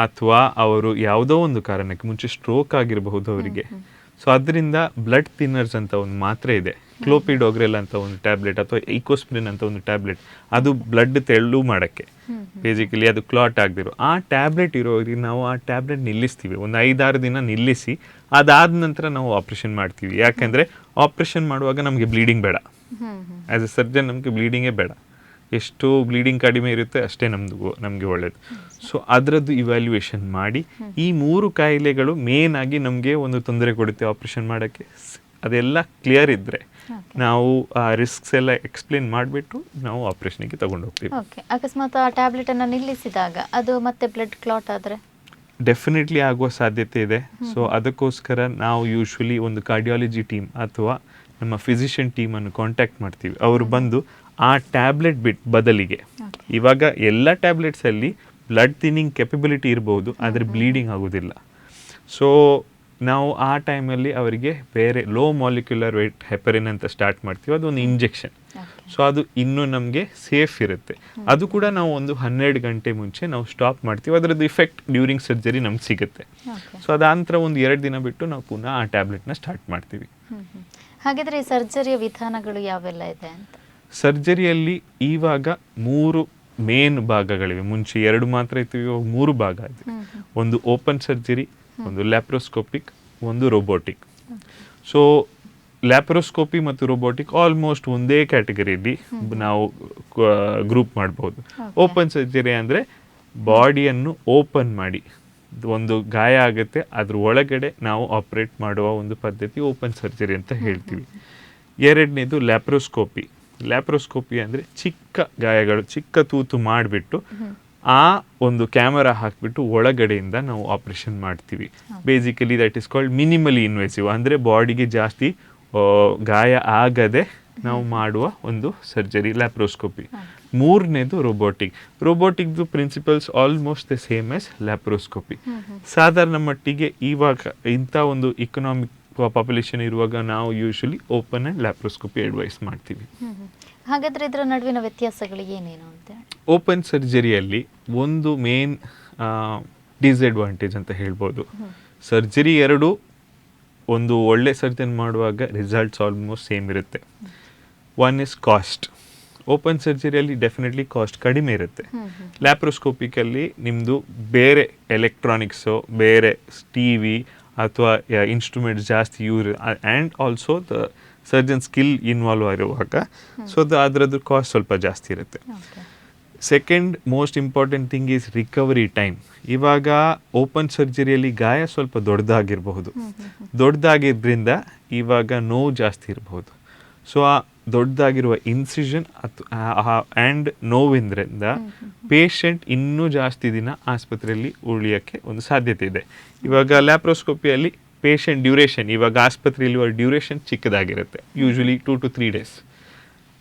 ಅಥವಾ ಅವರು ಯಾವುದೋ ಒಂದು ಕಾರಣಕ್ಕೆ ಮುಂಚೆ ಸ್ಟ್ರೋಕ್ ಆಗಿರಬಹುದು ಅವರಿಗೆ. ಸೊ ಅದರಿಂದ ಬ್ಲಡ್ ಥಿನ್ನರ್ಸ್ ಅಂತ ಒಂದು ಮಾತ್ರೆ ಇದೆ, ಕ್ಲೋಪಿಡೋಗ್ರೆಲ್ ಅಂತ ಒಂದು ಟ್ಯಾಬ್ಲೆಟ್ ಅಥವಾ ಈಕೋಸ್ಪ್ರಿನ್ ಅಂತ ಒಂದು ಟ್ಯಾಬ್ಲೆಟ್, ಅದು ಬ್ಲಡ್ ತೆಳ್ಳು ಮಾಡೋಕ್ಕೆ, ಬೇಸಿಕಲಿ ಅದು ಕ್ಲಾಟ್ ಆಗದಿರೋ ಆ ಟ್ಯಾಬ್ಲೆಟ್ ಇರೋರಿಗೆ ನಾವು ಆ ಟ್ಯಾಬ್ಲೆಟ್ ನಿಲ್ಲಿಸ್ತೀವಿ. ಒಂದು 5-6 ದಿನ ನಿಲ್ಲಿಸಿ ಅದಾದ ನಂತರ ನಾವು ಆಪ್ರೇಷನ್ ಮಾಡ್ತೀವಿ. ಯಾಕೆಂದರೆ ಆಪ್ರೇಷನ್ ಮಾಡುವಾಗ ನಮಗೆ ಬ್ಲೀಡಿಂಗ್ ಬೇಡ. ಆ್ಯಸ್ ಎ ಸರ್ಜನ್ ನಮಗೆ ಬ್ಲೀಡಿಂಗೇ ಬೇಡ. ಎಷ್ಟು ಬ್ಲೀಡಿಂಗ್ ಕಡಿಮೆ ಇರುತ್ತೆ ಅಷ್ಟೇ ನಮಗೆ ಒಳ್ಳೆಯದು. ಸೊ ಅದರದ್ದು ಇವ್ಯಾಲ್ಯೂಯೇಷನ್ ಮಾಡಿ, ಈ 3 ಕಾಯಿಲೆಗಳು ಮೇನ್ ಆಗಿ ನಮಗೆ ಒಂದು ತೊಂದರೆ ಕೊಡುತ್ತೆ ಆಪ್ರೇಷನ್ ಮಾಡೋಕ್ಕೆ. ಅದೆಲ್ಲ ಕ್ಲಿಯರ್ ಇದ್ದರೆ ನಾವು ಆ ರಿಸ್ಕ್ಸ್ ಎಲ್ಲ ಎಕ್ಸ್ಪ್ಲೇನ್ ಮಾಡಿಬಿಟ್ಟು ನಾವು ಆಪ್ರೇಷನ್ಗೆ ತಗೊಂಡು ಹೋಗ್ತೀವಿ. ಓಕೆ, ಅಕಸ್ಮಾತ್ ಆ ಟ್ಯಾಬ್ಲೆಟನ್ನು ನಿಲ್ಲಿಸಿದಾಗ ಅದು ಮತ್ತೆ ಬ್ಲಡ್ ಕ್ಲಾಟ್ ಆದರೆ ಡೆಫಿನೆಟ್ಲಿ ಆಗುವ ಸಾಧ್ಯತೆ ಇದೆ. ಸೊ ಅದಕ್ಕೋಸ್ಕರ ನಾವು ಯೂಶ್ವಲಿ ಒಂದು ಕಾರ್ಡಿಯಾಲಜಿ ಟೀಮ್ ಅಥವಾ ನಮ್ಮ ಫಿಸಿಷಿಯನ್ ಟೀಮನ್ನು ಕಾಂಟ್ಯಾಕ್ಟ್ ಮಾಡ್ತೀವಿ. ಅವರು ಬಂದು ಆ ಟ್ಯಾಬ್ಲೆಟ್ ಬದಲಿಗೆ, ಇವಾಗ ಎಲ್ಲ ಟ್ಯಾಬ್ಲೆಟ್ಸಲ್ಲಿ ಬ್ಲಡ್ ಥಿನ್ನಿಂಗ್ ಕೆಪಬಿಲಿಟಿ ಇರ್ಬೋದು, ಆದರೆ ಬ್ಲೀಡಿಂಗ್ ಆಗೋದಿಲ್ಲ. ಸೊ ನಾವು ಆ ಟೈಮಲ್ಲಿ ಅವರಿಗೆ ಬೇರೆ ಲೋ ಮಾಲಿಕ್ಯುಲರ್ ವೇಟ್ ಹೆಪರಿನ್ ಅಂತ ಸ್ಟಾರ್ಟ್ ಮಾಡ್ತೀವಿ, ಅದೊಂದು ಇಂಜೆಕ್ಷನ್. ಸೊ ಅದು ಇನ್ನೂ ನಮಗೆ ಸೇಫ್ ಇರುತ್ತೆ. ಅದು ಕೂಡ ನಾವು ಒಂದು 12 ಗಂಟೆ ಮುಂಚೆ ನಾವು ಸ್ಟಾಪ್ ಮಾಡ್ತೀವಿ. ಅದರದ್ದು ಇಫೆಕ್ಟ್ ಡ್ಯೂರಿಂಗ್ ಸರ್ಜರಿ ನಮ್ಗೆ ಸಿಗುತ್ತೆ. ಸೊ ಅದಾನಂತರ ಒಂದು 2 ದಿನ ಬಿಟ್ಟು ನಾವು ಪುನಃ ಆ ಟ್ಯಾಬ್ಲೆಟ್ನ ಸ್ಟಾರ್ಟ್ ಮಾಡ್ತೀವಿ. ಹಾಗಿದ್ರೆ ಈ ಸರ್ಜರಿಯ ವಿಧಾನಗಳು ಯಾವೆಲ್ಲ ಇದೆ ಅಂತ? ಸರ್ಜರಿಯಲ್ಲಿ ಇವಾಗ 3 ಮೇನ್ ಭಾಗಗಳಿವೆ. ಮುಂಚೆ 2 ಮಾತ್ರ ಇತ್ತು, ಇವಾಗ 3 ಭಾಗ ಇದೆ. ಒಂದು ಓಪನ್ ಸರ್ಜರಿ, ಒಂದು ಲ್ಯಾಪ್ರೋಸ್ಕೋಪಿಕ್, ಒಂದು ರೋಬೋಟಿಕ್. ಸೊ ಲ್ಯಾಪ್ರೋಸ್ಕೋಪಿ ಮತ್ತು ರೋಬೋಟಿಕ್ ಆಲ್ಮೋಸ್ಟ್ ಒಂದೇ ಕ್ಯಾಟಗರಿಯಲ್ಲಿ ನಾವು ಗ್ರೂಪ್ ಮಾಡ್ಬೋದು. ಓಪನ್ ಸರ್ಜರಿ ಅಂದರೆ ಬಾಡಿಯನ್ನು ಓಪನ್ ಮಾಡಿ, ಒಂದು ಗಾಯ ಆಗುತ್ತೆ, ಅದ್ರ ಒಳಗಡೆ ನಾವು ಆಪ್ರೇಟ್ ಮಾಡುವ ಒಂದು ಪದ್ಧತಿ ಓಪನ್ ಸರ್ಜರಿ ಅಂತ ಹೇಳ್ತೀವಿ. ಎರಡನೇದು ಲ್ಯಾಪ್ರೋಸ್ಕೋಪಿ. ಲ್ಯಾಪ್ರೋಸ್ಕೋಪಿ ಅಂದರೆ ಚಿಕ್ಕ ಗಾಯಗಳು, ಚಿಕ್ಕ ತೂತು ಮಾಡಿಬಿಟ್ಟು ಆ ಒಂದು ಕ್ಯಾಮರಾ ಹಾಕಿಬಿಟ್ಟು ಒಳಗಡೆಯಿಂದ ನಾವು ಆಪ್ರೇಷನ್ ಮಾಡ್ತೀವಿ. Basically that is called minimally invasive. ಅಂದರೆ ಬಾಡಿಗೆ ಜಾಸ್ತಿ ಗಾಯ ಆಗದೆ ನಾವು ಮಾಡುವ ಒಂದು ಸರ್ಜರಿ ಲ್ಯಾಪ್ರೋಸ್ಕೋಪಿ. ಮೂರನೇದು ರೋಬೋಟಿಕ್. ರೋಬೋಟಿಕ್ದು principles almost the same as laparoscopy. ಸಾಧಾರಣ ಮಟ್ಟಿಗೆ ಇವಾಗ ಇಂಥ ಒಂದು ಇಕನಾಮಿಕ್ ಪಾಪ್ಯುಲೇಷನ್ ಇರುವಾಗ ನಾವು usually open and laparoscopy advise ಮಾಡ್ತೀವಿ. ಹಾಗಾದರೆ ಇದರ ನಡುವಿನ ವ್ಯತ್ಯಾಸಗಳು ಏನೇನು ಅಂತ? ಓಪನ್ ಸರ್ಜರಿಯಲ್ಲಿ ಒಂದು ಮೇನ್ ಡಿಸ್ಅಡ್ವಾಂಟೇಜ್ ಅಂತ ಹೇಳ್ಬೋದು. ಸರ್ಜರಿ ಎರಡು ಒಂದು ಒಳ್ಳೆ ಸರ್ಜನ್ ಮಾಡುವಾಗ ರಿಸಲ್ಟ್ಸ್ ಆಲ್ಮೋಸ್ಟ್ ಸೇಮ್ ಇರುತ್ತೆ. One is cost. ಓಪನ್ ಸರ್ಜರಿಯಲ್ಲಿ ಡೆಫಿನೆಟ್ಲಿ ಕಾಸ್ಟ್ ಕಡಿಮೆ ಇರುತ್ತೆ. ಲ್ಯಾಪ್ರೋಸ್ಕೋಪಿಕಲ್ಲಿ ನಿಮ್ಮದು ಬೇರೆ ಎಲೆಕ್ಟ್ರಾನಿಕ್ಸು, ಬೇರೆ ಟಿ.ವಿ ಅಥವಾ ಇನ್ಸ್ಟ್ರೂಮೆಂಟ್ಸ್ ಜಾಸ್ತಿ and also the surgeon skill involve ಆಗಿರುವಾಗ ಸೊ ಅದರದ್ದು ಕಾಸ್ಟ್ ಸ್ವಲ್ಪ ಜಾಸ್ತಿ ಇರುತ್ತೆ. Second most important thing is recovery time. ಇವಾಗ ಓಪನ್ ಸರ್ಜರಿಯಲ್ಲಿ ಗಾಯ ಸ್ವಲ್ಪ ದೊಡ್ಡದಾಗಿರಬಹುದು. ದೊಡ್ಡದಾಗಿದ್ದರಿಂದ ಇವಾಗ ನೋವು ಜಾಸ್ತಿ ಇರಬಹುದು. ಸೊ ಆ ದೊಡ್ಡದಾಗಿರುವ ಇನ್ಸಿಷನ್ ಆ್ಯಂಡ್ ನೋವಿಂದ್ರಿಂದ ಪೇಷಂಟ್ ಇನ್ನೂ ಜಾಸ್ತಿ ದಿನ ಆಸ್ಪತ್ರೆಯಲ್ಲಿ ಉಳಿಯೋಕ್ಕೆ ಒಂದು ಸಾಧ್ಯತೆ ಇದೆ. ಇವಾಗ ಲ್ಯಾಪ್ರೋಸ್ಕೋಪಿಯಲ್ಲಿ ಪೇಷಂಟ್ ಡ್ಯೂರೇಷನ್, ಇವಾಗ ಆಸ್ಪತ್ರೆಯಲ್ಲಿರುವ ಡ್ಯೂರೇಷನ್ ಚಿಕ್ಕದಾಗಿರುತ್ತೆ, ಯೂಶ್ವಲಿ 2 to 3 days.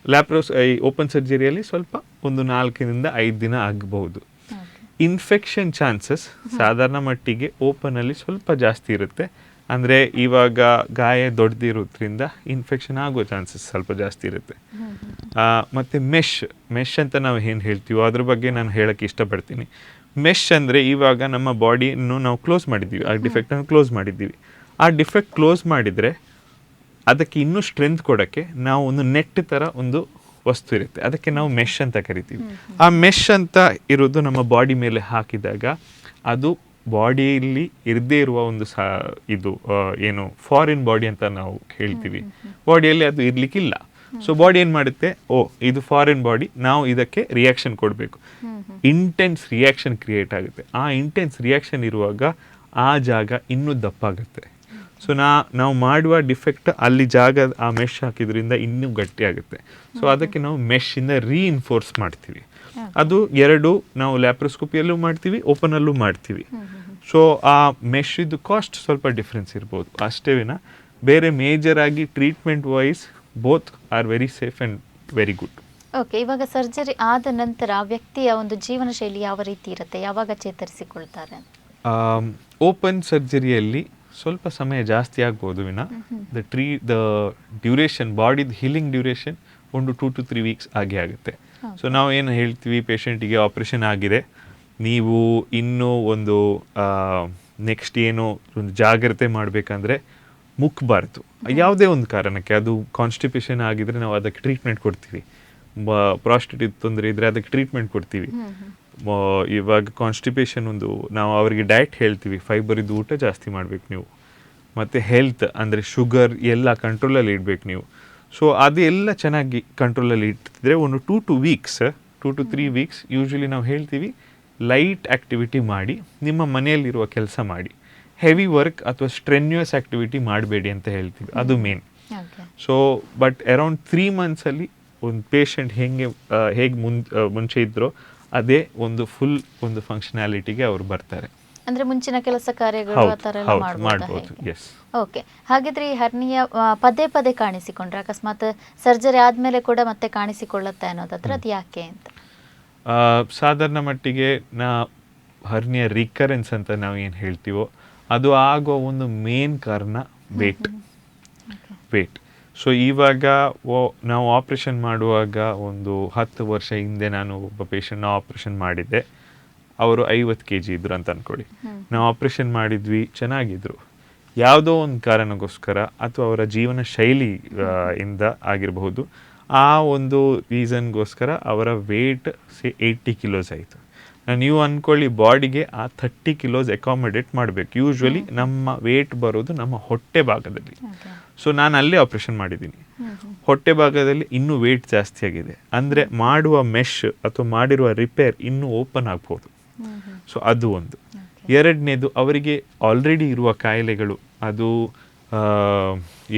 ಓಪನ್ ಸರ್ಜರಿಯಲ್ಲಿ ಸ್ವಲ್ಪ ಒಂದು 4 to 5 ದಿನ ಆಗಬಹುದು. ಇನ್ಫೆಕ್ಷನ್ ಚಾನ್ಸಸ್ ಸಾಧಾರಣ ಮಟ್ಟಿಗೆ ಓಪನಲ್ಲಿ ಸ್ವಲ್ಪ ಜಾಸ್ತಿ ಇರುತ್ತೆ. ಅಂದರೆ ಇವಾಗ ಗಾಯ ದೊಡ್ಡದಿರೋದ್ರಿಂದ ಇನ್ಫೆಕ್ಷನ್ ಆಗೋ ಚಾನ್ಸಸ್ ಸ್ವಲ್ಪ ಜಾಸ್ತಿ ಇರುತ್ತೆ. ಮತ್ತು ಮೆಶ್ ಅಂತ ನಾವು ಏನು ಹೇಳ್ತೀವೋ ಅದ್ರ ಬಗ್ಗೆ ನಾನು ಹೇಳೋಕ್ಕೆ ಇಷ್ಟಪಡ್ತೀನಿ. ಮೆಶ್ ಅಂದರೆ ಇವಾಗ ನಮ್ಮ ಬಾಡಿಯನ್ನು ನಾವು ಕ್ಲೋಸ್ ಮಾಡಿದ್ದೀವಿ, ಆ ಡಿಫೆಕ್ಟನ್ನು ಕ್ಲೋಸ್ ಮಾಡಿದ್ದೀವಿ. ಆ ಡಿಫೆಕ್ಟ್ ಕ್ಲೋಸ್ ಮಾಡಿದರೆ ಅದಕ್ಕೆ ಇನ್ನೂ ಸ್ಟ್ರೆಂತ್ ಕೊಡೋಕ್ಕೆ ನಾವು ಒಂದು ನೆಟ್ ಥರ ಒಂದು ವಸ್ತು ಇರುತ್ತೆ, ಅದಕ್ಕೆ ನಾವು ಮೆಶ್ ಅಂತ ಕರಿತೀವಿ. ಆ ಮೆಶ್ ಅಂತ ಇರೋದು ನಮ್ಮ ಬಾಡಿ ಮೇಲೆ ಹಾಕಿದಾಗ ಅದು ಬಾಡಿಯಲ್ಲಿ ಇರದೇ ಇರುವ ಒಂದು ಇದು ಏನು ಫಾರಿನ್ ಬಾಡಿ ಅಂತ ನಾವು ಹೇಳ್ತೀವಿ. ಬಾಡಿಯಲ್ಲಿ ಅದು ಇರಲಿಕ್ಕಿಲ್ಲ. ಸೊ ಬಾಡಿ ಏನು ಮಾಡುತ್ತೆ, ಇದು ಫಾರಿನ್ ಬಾಡಿ, ನಾವು ಇದಕ್ಕೆ ರಿಯಾಕ್ಷನ್ ಕೊಡಬೇಕು. ಇಂಟೆನ್ಸ್ ರಿಯಾಕ್ಷನ್ ಕ್ರಿಯೇಟ್ ಆಗುತ್ತೆ. ಆ ಇಂಟೆನ್ಸ್ ರಿಯಾಕ್ಷನ್ ಇರುವಾಗ ಆ ಜಾಗ ಇನ್ನೂ ದಪ್ಪಾಗುತ್ತೆ. ಸೊ ನಾವು ಮಾಡುವ ಡಿಫೆಕ್ಟ್ ಅಲ್ಲಿ ಜಾಗ ಆ ಮೆಶ್ ಹಾಕಿದ್ರಿಂದ ಇನ್ನೂ ಗಟ್ಟಿ ಆಗುತ್ತೆ. ಸೊ ಅದಕ್ಕೆ ನಾವು ಮೆಶ್ಶಿಂದ ರೀಇನ್ಫೋರ್ಸ್ ಮಾಡ್ತೀವಿ. ಅದು ಎರಡು ನಾವು ಲ್ಯಾಪ್ರೋಸ್ಕೋಪಿಯಲ್ಲೂ ಮಾಡ್ತೀವಿ, ಓಪನಲ್ಲೂ ಮಾಡ್ತೀವಿ. ಸೊ ಆ ಮೆಶ್ ಇದು ಕಾಸ್ಟ್ ಸ್ವಲ್ಪ ಡಿಫ್ರೆನ್ಸ್ ಇರ್ಬೋದು ಅಷ್ಟೇ ವಿನ ಬೇರೆ ಮೇಜರ್ ಆಗಿ treatment wise both are very safe and very good. Okay, ಇವಾಗ ಸರ್ಜರಿ ಆದ ನಂತರ ವ್ಯಕ್ತಿಯ ಒಂದು ಜೀವನ ಶೈಲಿ ಯಾವ ರೀತಿ ಇರುತ್ತೆ, ಯಾವಾಗ ಚೇತರಿಸಿಕೊಳ್ತಾರೆ? ಓಪನ್ ಸರ್ಜರಿಯಲ್ಲಿ ಸ್ವಲ್ಪ ಸಮಯ ಜಾಸ್ತಿ ಆಗ್ಬೋದು ವಿನ ದ ಡ್ಯೂರೇಷನ್ ಬಾಡಿದ healing duration 1 to 2 to 3 weeks ಆಗೇ ಆಗುತ್ತೆ. ಸೊ ನಾವು ಏನು ಹೇಳ್ತೀವಿ, ಪೇಷಂಟಿಗೆ ಆಪ್ರೇಷನ್ ಆಗಿದೆ, ನೀವು ಇನ್ನೂ ಒಂದು ನೆಕ್ಸ್ಟ್ ಏನೋ ಒಂದು ಜಾಗ್ರತೆ ಮಾಡಬೇಕಂದ್ರೆ ಮುಕ್ಕಬಾರ್ದು ಯಾವುದೇ ಒಂದು ಕಾರಣಕ್ಕೆ. ಅದು ಕಾನ್ಸ್ಟಿಪೇಷನ್ ಆಗಿದ್ರೆ ನಾವು ಅದಕ್ಕೆ ಟ್ರೀಟ್ಮೆಂಟ್ ಕೊಡ್ತೀವಿ, ಪ್ರಾಸ್ಟೇಟ್ ತೊಂದರೆ ಇದ್ದರೆ ಅದಕ್ಕೆ ಟ್ರೀಟ್ಮೆಂಟ್ ಕೊಡ್ತೀವಿ. ಇವಾಗ ಕಾನ್ಸ್ಟಿಪೇಷನ್ ಒಂದು ನಾವು ಅವರಿಗೆ ಡಯಟ್ ಹೇಳ್ತೀವಿ, ಫೈಬರ್ ಇದ್ದು ಊಟ ಜಾಸ್ತಿ ಮಾಡಬೇಕು ನೀವು, ಮತ್ತು ಹೆಲ್ತ್ ಅಂದರೆ ಶುಗರ್ ಎಲ್ಲ ಕಂಟ್ರೋಲಲ್ಲಿ ಇಡಬೇಕು ನೀವು. ಸೊ ಅದೆಲ್ಲ ಚೆನ್ನಾಗಿ ಕಂಟ್ರೋಲಲ್ಲಿ ಇಟ್ಟಿದ್ರೆ ಒಂದು 2 to 3 weeks ಯೂಶ್ವಲಿ ನಾವು ಹೇಳ್ತೀವಿ ಲೈಟ್ ಆ್ಯಕ್ಟಿವಿಟಿ ಮಾಡಿ, ನಿಮ್ಮ ಮನೆಯಲ್ಲಿರುವ ಕೆಲಸ ಮಾಡಿ, ಹೆವಿ ವರ್ಕ್ ಅಥವಾ ಸ್ಟ್ರೆನ್ಯೂಯಸ್ ಆ್ಯಕ್ಟಿವಿಟಿ ಮಾಡಬೇಡಿ ಅಂತ ಹೇಳ್ತೀವಿ, ಅದು ಮೇನ್. ಸೊ ಬಟ್ ಅರೌಂಡ್ 3 monthsಲ್ಲಿ ಒಂದು ಪೇಷಂಟ್ ಹೇಗೆ ಮುಂಚೆ ಇದ್ರೋ ಅದೇ ಒಂದು ಫುಲ್ ಒಂದು ಫಂಕ್ಷನಾಲಿಟಿಗೆ ಅವರು ಬರ್ತಾರೆ. ಅಂದ್ರೆ ಮುಂಚಿನ ಕೆಲಸ ಕಾರ್ಯಗಳು ಆ ಥರ ಎಲ್ಲ ಮಾಡ್ಬೋದು. ಎಸ್. ಓಕೆ, ಹಾಗಿದ್ರೆ ಈ ಹರ್ನಿಯ ಪದೇ ಪದೇ ಕಾಣಿಸಿಕೊಂಡ್ರೆ, ಅಕಸ್ಮಾತ್ ಸರ್ಜರಿ ಆದಮೇಲೆ ಕೂಡ ಮತ್ತೆ ಕಾಣಿಸಿಕೊಳ್ಳುತ್ತೆ ಅನ್ನೋದಾದ್ರೆ ಅದು ಯಾಕೆ ಅಂತ? ಸಾಧಾರಣ ಮಟ್ಟಿಗೆ ಹರ್ನಿಯ ರಿಕರೆನ್ಸ್ ಅಂತ ನಾವು ಏನು ಹೇಳ್ತೀವೋ ಅದು ಆಗೋ ಒಂದು ಮೇನ್ ಕಾರಣ ವೇಟ್. ಸೊ ಇವಾಗ ನಾವು ಆಪ್ರೇಷನ್ ಮಾಡುವಾಗ ಒಂದು 10 ವರ್ಷ ಹಿಂದೆ ನಾನು ಒಬ್ಬ ಪೇಷಂಟ್ನ ಆಪ್ರೇಷನ್ ಮಾಡಿದ್ದೆ. ಅವರು 50 kg ಇದ್ರು ಅಂತ ಅಂದ್ಕೊಳ್ಳಿ. ನಾವು ಆಪ್ರೇಷನ್ ಮಾಡಿದ್ವಿ, ಚೆನ್ನಾಗಿದ್ರು. ಯಾವುದೋ ಒಂದು ಕಾರಣಕ್ಕೋಸ್ಕರ ಅಥವಾ ಅವರ ಜೀವನ ಶೈಲಿ ಇಂದ ಆಗಿರಬಹುದು, ಆ ಒಂದು ರೀಸನ್ಗೋಸ್ಕರ ಅವರ ವೇಟ್ 80 kilos ಆಯಿತು. ನೀವು ಅಂದ್ಕೊಳ್ಳಿ, ಬಾಡಿಗೆ ಆ 30 kilos ಅಕಾಮಡೇಟ್ ಮಾಡಬೇಕು. ಯೂಶ್ವಲಿ ನಮ್ಮ ವೇಟ್ ಬರೋದು ನಮ್ಮ ಹೊಟ್ಟೆ ಭಾಗದಲ್ಲಿ. ಸೊ ನಾನು ಅಲ್ಲೇ ಆಪ್ರೇಷನ್ ಮಾಡಿದ್ದೀನಿ, ಹೊಟ್ಟೆ ಭಾಗದಲ್ಲಿ ಇನ್ನೂ ವೇಟ್ ಜಾಸ್ತಿ ಆಗಿದೆ. ಅಂದರೆ ಮಾಡುವ ಮೆಶ್ ಅಥವಾ ಮಾಡಿರುವ ರಿಪೇರ್ ಇನ್ನೂ ಓಪನ್ ಆಗ್ಬೋದು. ಸೊ ಅದು ಒಂದು. ಎರಡನೇದು, ಅವರಿಗೆ ಆಲ್ರೆಡಿ ಇರುವ ಕಾಯಿಲೆಗಳು, ಅದು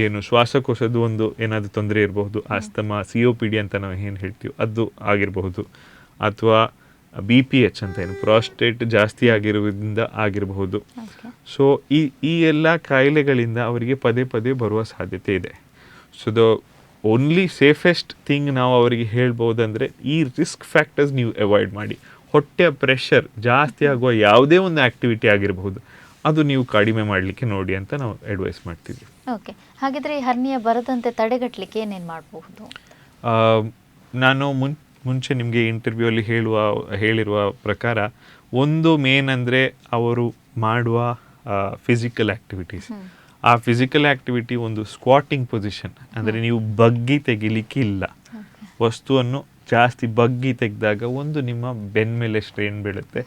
ಏನು ಶ್ವಾಸಕೋಶದ ಒಂದು ಏನಾದರೂ ತೊಂದರೆ ಇರಬಹುದು, ಆಸ್ತಮಾ, COPD ಅಂತ ನಾವು ಏನು ಹೇಳ್ತೀವಿ ಅದು ಆಗಿರಬಹುದು, ಅಥವಾ BPH ಅಂತ ಏನು ಪ್ರಾಸ್ಟೇಟ್ ಜಾಸ್ತಿ ಆಗಿರುವುದರಿಂದ ಆಗಿರಬಹುದು. ಸೊ ಈ ಎಲ್ಲ ಕಾಯಿಲೆಗಳಿಂದ ಅವರಿಗೆ ಪದೇ ಪದೇ ಬರುವ ಸಾಧ್ಯತೆ ಇದೆ. So the only safest thing ನಾವು ಅವರಿಗೆ ಹೇಳ್ಬೋದಂದರೆ ಈ ರಿಸ್ಕ್ ಫ್ಯಾಕ್ಟರ್ಸ್ ನೀವು ಅವಾಯ್ಡ್ ಮಾಡಿ. ಹೊಟ್ಟೆಯ ಪ್ರೆಷರ್ ಜಾಸ್ತಿ ಆಗುವ ಯಾವುದೇ ಒಂದು ಆ್ಯಕ್ಟಿವಿಟಿ ಆಗಿರಬಹುದು, ಅದು ನೀವು ಕಡಿಮೆ ಮಾಡಲಿಕ್ಕೆ ನೋಡಿ ಅಂತ ನಾವು ಅಡ್ವೈಸ್ ಮಾಡ್ತೀವಿ. ಓಕೆ, ಹಾಗಿದ್ರೆ ಈ ಹರ್ನಿಯ ಬರದಂತೆ ತಡೆಗಟ್ಟಲಿಕ್ಕೆ ಏನೇನು ಮಾಡಬಹುದು? ನಾನು ಮುಂಚೆ ನಿಮಗೆ ಇಂಟರ್ವ್ಯೂಲ್ಲಿ ಹೇಳಿರುವ ಪ್ರಕಾರ ಒಂದು ಮೇನ್ ಅಂದರೆ ಅವರು ಮಾಡುವ ಫಿಸಿಕಲ್ ಆ್ಯಕ್ಟಿವಿಟೀಸ್. ಆ ಫಿಸಿಕಲ್ ಆ್ಯಕ್ಟಿವಿಟಿ ಒಂದು ಸ್ಕ್ವಾಟಿಂಗ್ ಪೊಸಿಷನ್, ಅಂದರೆ ನೀವು ಬಗ್ಗಿ ತೆಗಿಲಿಕ್ಕೆ ಇಲ್ಲ. ವಸ್ತುವನ್ನು ಜಾಸ್ತಿ ಬಗ್ಗಿ ತೆಗೆದಾಗ ಒಂದು ನಿಮ್ಮ ಬೆನ್ನ ಮೇಲೆ ಸ್ಟ್ರೇನ್ ಬೀಳುತ್ತೆ,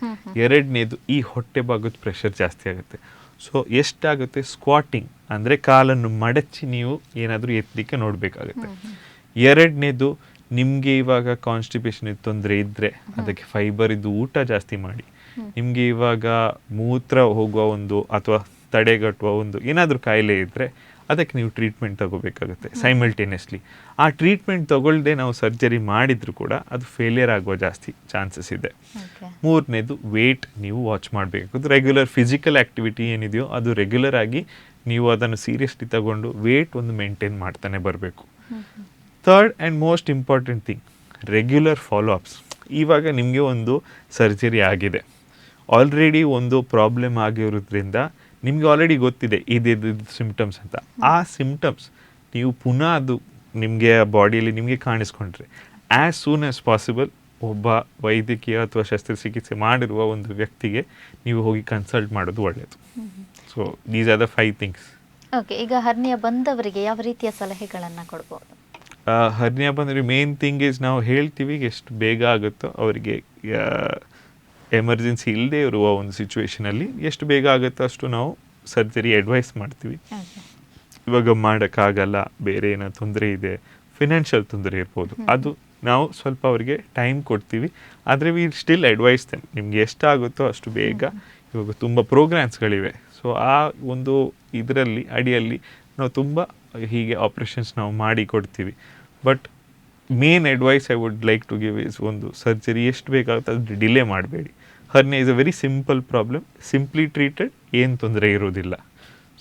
ಎರಡನೇದು ಈ ಹೊಟ್ಟೆ ಭಾಗದ ಪ್ರೆಷರ್ ಜಾಸ್ತಿ ಆಗುತ್ತೆ. ಸೊ ಎಷ್ಟಾಗುತ್ತೆ, ಸ್ಕ್ವಾಟಿಂಗ್ ಅಂದರೆ ಕಾಲನ್ನು ಮಡಚಿ ನೀವು ಏನಾದರೂ ಎತ್ತಲಿಕ್ಕೆ ನೋಡಬೇಕಾಗುತ್ತೆ. ಎರಡನೇದು, ನಿಮಗೆ ಇವಾಗ ಕಾನ್ಸ್ಟಿಪೇಷನ್ ತೊಂದರೆ ಇದ್ದರೆ ಅದಕ್ಕೆ ಫೈಬರ್ ಇದ್ದು ಊಟ ಜಾಸ್ತಿ ಮಾಡಿ. ನಿಮಗೆ ಇವಾಗ ಮೂತ್ರ ಹೋಗುವ ಒಂದು ಅಥವಾ ತಡೆಗಟ್ಟುವ ಒಂದು ಏನಾದರೂ ಕಾಯಿಲೆ ಇದ್ದರೆ ಅದಕ್ಕೆ ನೀವು ಟ್ರೀಟ್ಮೆಂಟ್ ತಗೋಬೇಕಾಗುತ್ತೆ ಸೈಮಲ್ಟೇನಿಯಸ್ಲಿ. ಆ ಟ್ರೀಟ್ಮೆಂಟ್ ತಗೊಳ್ಳದೆ ನಾವು ಸರ್ಜರಿ ಮಾಡಿದರೂ ಕೂಡ ಅದು ಫೇಲಿಯರ್ ಆಗುವ ಜಾಸ್ತಿ ಚಾನ್ಸಸ್ ಇದೆ. ಮೂರನೇದು, ವೇಟ್ ನೀವು ವಾಚ್ ಮಾಡಬೇಕು. ರೆಗ್ಯುಲರ್ ಫಿಸಿಕಲ್ ಆ್ಯಕ್ಟಿವಿಟಿ ಏನಿದೆಯೋ ಅದು ರೆಗ್ಯುಲರ್ ಆಗಿ ನೀವು ಅದನ್ನು ಸೀರಿಯಸ್ಲಿ ತಗೊಂಡು ವೇಟ್ ಒಂದು ಮೇಂಟೈನ್ ಮಾಡ್ತಾನೆ ಬರಬೇಕು. Third and most important thing, regular follow ups. ಇವಾಗ ನಿಮಗೆ ಒಂದು ಸರ್ಜರಿ ಆಗಿದೆ, ಆಲ್ರೆಡಿ ಒಂದು ಪ್ರಾಬ್ಲಮ್ ಆಗಿರೋದ್ರಿಂದ ನಿಮಗೆ ಆಲ್ರೆಡಿ ಗೊತ್ತಿದೆ ಇದು ಸಿಂಪ್ಟಮ್ಸ್ ಅಂತ. ಆ ಸಿಂಪ್ಟಮ್ಸ್ ನೀವು ಪುನಃ ಅದು ನಿಮಗೆ ಬಾಡಿಯಲ್ಲಿ ನಿಮಗೆ ಕಾಣಿಸ್ಕೊಂಡ್ರೆ ಆ್ಯಸ್ ಸೂನ್ ಆ್ಯಸ್ ಪಾಸಿಬಲ್ ಒಬ್ಬ ವೈದ್ಯಕೀಯ ಅಥವಾ ಶಸ್ತ್ರಚಿಕಿತ್ಸೆ ಮಾಡಿರುವ ಒಂದು ವ್ಯಕ್ತಿಗೆ ನೀವು ಹೋಗಿ ಕನ್ಸಲ್ಟ್ ಮಾಡೋದು ಒಳ್ಳೆಯದು. So these are the 5 things. Okay, ಈಗ ಹರ್ನಿಯ ಬಂದವರಿಗೆ ಯಾವ ರೀತಿಯ ಸಲಹೆಗಳನ್ನು ಕೊಡ್ಬೋದು? ಹರ್ನಿಯ ಬಂದರೆ ಮೇನ್ ಥಿಂಗ್ ಈಸ್ ನಾವು ಹೇಳ್ತೀವಿ ಎಷ್ಟು ಬೇಗ ಆಗುತ್ತೋ ಅವರಿಗೆ, ಎಮರ್ಜೆನ್ಸಿ ಇಲ್ಲದೆ ಇರುವ ಒಂದು ಸಿಚುವೇಷನಲ್ಲಿ ಎಷ್ಟು ಬೇಗ ಆಗುತ್ತೋ ಅಷ್ಟು ನಾವು ಸರ್ಜರಿ ಅಡ್ವೈಸ್ ಮಾಡ್ತೀವಿ. ಇವಾಗ ಮಾಡೋಕ್ಕಾಗಲ್ಲ, ಬೇರೆ ಏನೋ ತೊಂದರೆ ಇದೆ, ಫಿನಾನ್ಷಿಯಲ್ ತೊಂದರೆ ಇರ್ಬೋದು, ಅದು ನಾವು ಸ್ವಲ್ಪ ಅವರಿಗೆ ಟೈಮ್ ಕೊಡ್ತೀವಿ. ಆದರೆ ವಿ ಸ್ಟಿಲ್ ಅಡ್ವೈಸ್ ದೆಮ್, ನಿಮ್ಗೆ ಎಷ್ಟಾಗುತ್ತೋ ಅಷ್ಟು ಬೇಗ ಇವಾಗ ತುಂಬ ಪ್ರೋಗ್ರಾಮ್ಸ್ಗಳಿವೆ. ಸೊ ಆ ಒಂದು ಇದರಲ್ಲಿ ಅಡಿಯಲ್ಲಿ ನಾವು ತುಂಬ ಹೀಗೆ ಆಪ್ರೇಷನ್ಸ್ ನಾವು ಮಾಡಿ ಕೊಡ್ತೀವಿ. But main advice I would like to give is ಒಂದು ಸರ್ಜರಿ ಎಷ್ಟು ಬೇಕಾಗುತ್ತೆ ಅದು ಡಿಲೇ ಮಾಡಬೇಡಿ. Hernia is a very simple problem, simply treated, ಏನು ತೊಂದರೆ ಇರೋದಿಲ್ಲ.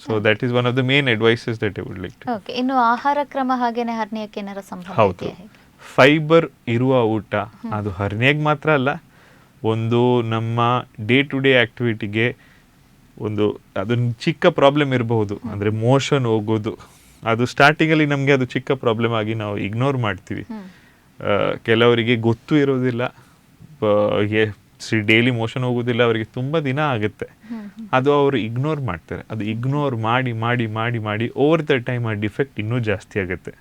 So that is one of the main advices that I would like to. Okay, ಇನ್ನು ಆಹಾರ ಕ್ರಮ ಹಾಗೇನೆ ಹರ್ನಿಯಕ್ಕೆ ಏನಾರ ಸಂಬಂಧ ಹೌದು, ಇದೆಯಾ ಹೇಗೆ? ಫೈಬರ್ ಇರುವ ಊಟ ಅದು ಹರ್ನಿಯಾಗೆ ಮಾತ್ರ ಅಲ್ಲ, ಒಂದು ನಮ್ಮ ಡೇ ಟು ಡೇ ಆ್ಯಕ್ಟಿವಿಟಿಗೆ ಒಂದು ಅದೊಂದು ಚಿಕ್ಕ ಪ್ರಾಬ್ಲಮ್ ಇರಬಹುದು. ಅಂದರೆ ಮೋಷನ್ ಹೋಗೋದು, ಅದು ಸ್ಟಾರ್ಟಿಂಗಲ್ಲಿ ನಮಗೆ ಅದು ಚಿಕ್ಕ ಪ್ರಾಬ್ಲಮ್ ಆಗಿ ನಾವು ಇಗ್ನೋರ್ ಮಾಡ್ತೀವಿ. ಕೆಲವರಿಗೆ ಗೊತ್ತೂ ಇರೋದಿಲ್ಲ, ಡೈಲಿ ಮೋಷನ್ ಹೋಗೋದಿಲ್ಲ, ಅವರಿಗೆ ತುಂಬ ದಿನ ಆಗುತ್ತೆ. ಅದು ಅವರು ಇಗ್ನೋರ್ ಮಾಡ್ತಾರೆ. ಅದು ಇಗ್ನೋರ್ ಮಾಡಿ ಮಾಡಿ ಮಾಡಿ ಮಾಡಿ ಓವರ್ ದ ಟೈಮ್ ಆ ಡಿಫೆಕ್ಟ್ ಇನ್ನೂ ಜಾಸ್ತಿ ಆಗುತ್ತೆ.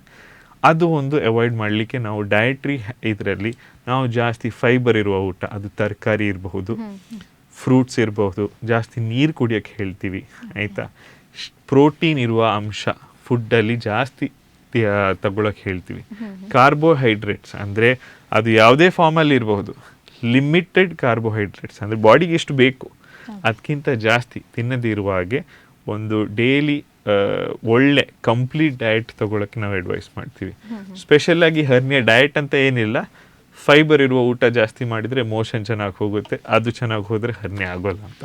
ಅದು ಒಂದು ಅವಾಯ್ಡ್ ಮಾಡಲಿಕ್ಕೆ ನಾವು ಡಯಟ್ರಿ ಇದರಲ್ಲಿ ನಾವು ಜಾಸ್ತಿ ಫೈಬರ್ ಇರುವ ಊಟ, ಅದು ತರಕಾರಿ ಇರಬಹುದು, ಫ್ರೂಟ್ಸ್ ಇರಬಹುದು, ಜಾಸ್ತಿ ನೀರು ಕುಡಿಯೋಕ್ಕೆ ಹೇಳ್ತೀವಿ, ಆಯಿತಾ. ಪ್ರೋಟೀನ್ ಇರುವ ಅಂಶ ಫುಡ್ಡಲ್ಲಿ ಜಾಸ್ತಿ ತಗೊಳಕ್ಕೆ ಹೇಳ್ತೀವಿ. ಕಾರ್ಬೋಹೈಡ್ರೇಟ್ಸ್ ಅಂದರೆ ಅದು ಯಾವುದೇ ಫಾರ್ಮಲ್ಲಿ ಇರಬಹುದು, ಲಿಮಿಟೆಡ್ ಕಾರ್ಬೋಹೈಡ್ರೇಟ್ಸ್ ಅಂದರೆ ಬಾಡಿಗೆ ಎಷ್ಟು ಬೇಕು ಅದಕ್ಕಿಂತ ಜಾಸ್ತಿ ತಿನ್ನದಿರುವ ಹಾಗೆ ಒಂದು ಡೈಲಿ ಒಳ್ಳೆ ಕಂಪ್ಲೀಟ್ ಡಯಟ್ ತಗೊಳಕ್ಕೆ ನಾವು ಅಡ್ವೈಸ್ ಮಾಡ್ತೀವಿ. ಸ್ಪೆಷಲಾಗಿ ಹರ್ನಿಯಾ ಡಯಟ್ ಅಂತ ಏನಿಲ್ಲ, ಫೈಬರ್ ಇರುವ ಊಟ ಜಾಸ್ತಿ ಮಾಡಿದರೆ ಮೋಷನ್ ಚೆನ್ನಾಗಿ ಹೋಗುತ್ತೆ, ಅದು ಚೆನ್ನಾಗಿ ಹೋದರೆ ಹರ್ನಿಯಾ ಆಗೋಲ್ಲ ಅಂತ.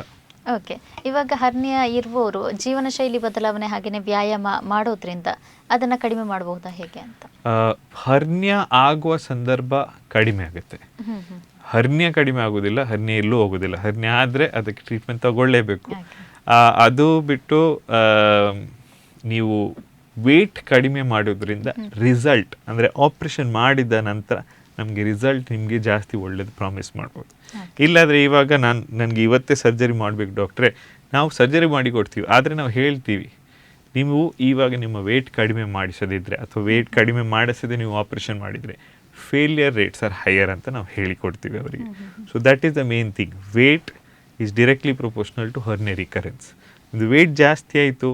ಓಕೆ, ಇವಾಗ ಹರ್ನಿಯಾ ಇರುವವರು ಜೀವನ ಶೈಲಿ ಬದಲಾವಣೆ ಹಾಗೆಯೇ ವ್ಯಾಯಾಮ ಮಾಡೋದ್ರಿಂದ ಅದನ್ನು ಕಡಿಮೆ ಮಾಡಬಹುದಾ ಹೇಗೆ ಅಂತ? ಹರ್ನಿಯಾ ಆಗುವ ಸಂದರ್ಭ ಕಡಿಮೆ ಆಗುತ್ತೆ. ಹರ್ನಿಯಾ ಕಡಿಮೆ ಆಗೋದಿಲ್ಲ, ಹರ್ನಿಯಾ ಎಲ್ಲೂ ಹೋಗೋದಿಲ್ಲ. ಹರ್ನಿಯಾ ಆದರೆ ಅದಕ್ಕೆ ಟ್ರೀಟ್ಮೆಂಟ್ ತಗೊಳ್ಳೇಬೇಕು. ಅದು ಬಿಟ್ಟು ನೀವು ವೇಟ್ ಕಡಿಮೆ ಮಾಡೋದ್ರಿಂದ ರಿಸಲ್ಟ್ ಅಂದರೆ ಆಪ್ರೇಷನ್ ಮಾಡಿದ ನಂತರ ನಮಗೆ ರಿಸಲ್ಟ್ ನಿಮಗೆ ಜಾಸ್ತಿ ಒಳ್ಳೇದು ಪ್ರಾಮಿಸ್ ಮಾಡ್ಬೋದು. ಇಲ್ಲಾಂದರೆ ಇವಾಗ ನನಗೆ ಇವತ್ತೇ ಸರ್ಜರಿ ಮಾಡಬೇಕು ಡಾಕ್ಟ್ರೆ, ನಾವು ಸರ್ಜರಿ ಮಾಡಿ ಕೊಡ್ತೀವಿ, ಆದರೆ ನಾವು ಹೇಳ್ತೀವಿ ನೀವು ಇವಾಗ ನಿಮ್ಮ ವೇಟ್ ಕಡಿಮೆ ಮಾಡಿಸೋದಿದ್ರೆ ಅಥವಾ ವೇಟ್ ಕಡಿಮೆ ಮಾಡಿಸದೆ ನೀವು ಆಪ್ರೇಷನ್ ಮಾಡಿದರೆ ಫೇಲಿಯರ್ ರೇಟ್ಸ್ ಆರ್ ಹೈಯರ್ ಅಂತ ನಾವು ಹೇಳಿಕೊಡ್ತೀವಿ ಅವರಿಗೆ. So that is the main thing. Weight is directly proportional to hernia recurrence. ಇದು ವೇಟ್ ಜಾಸ್ತಿ ಆಯಿತು,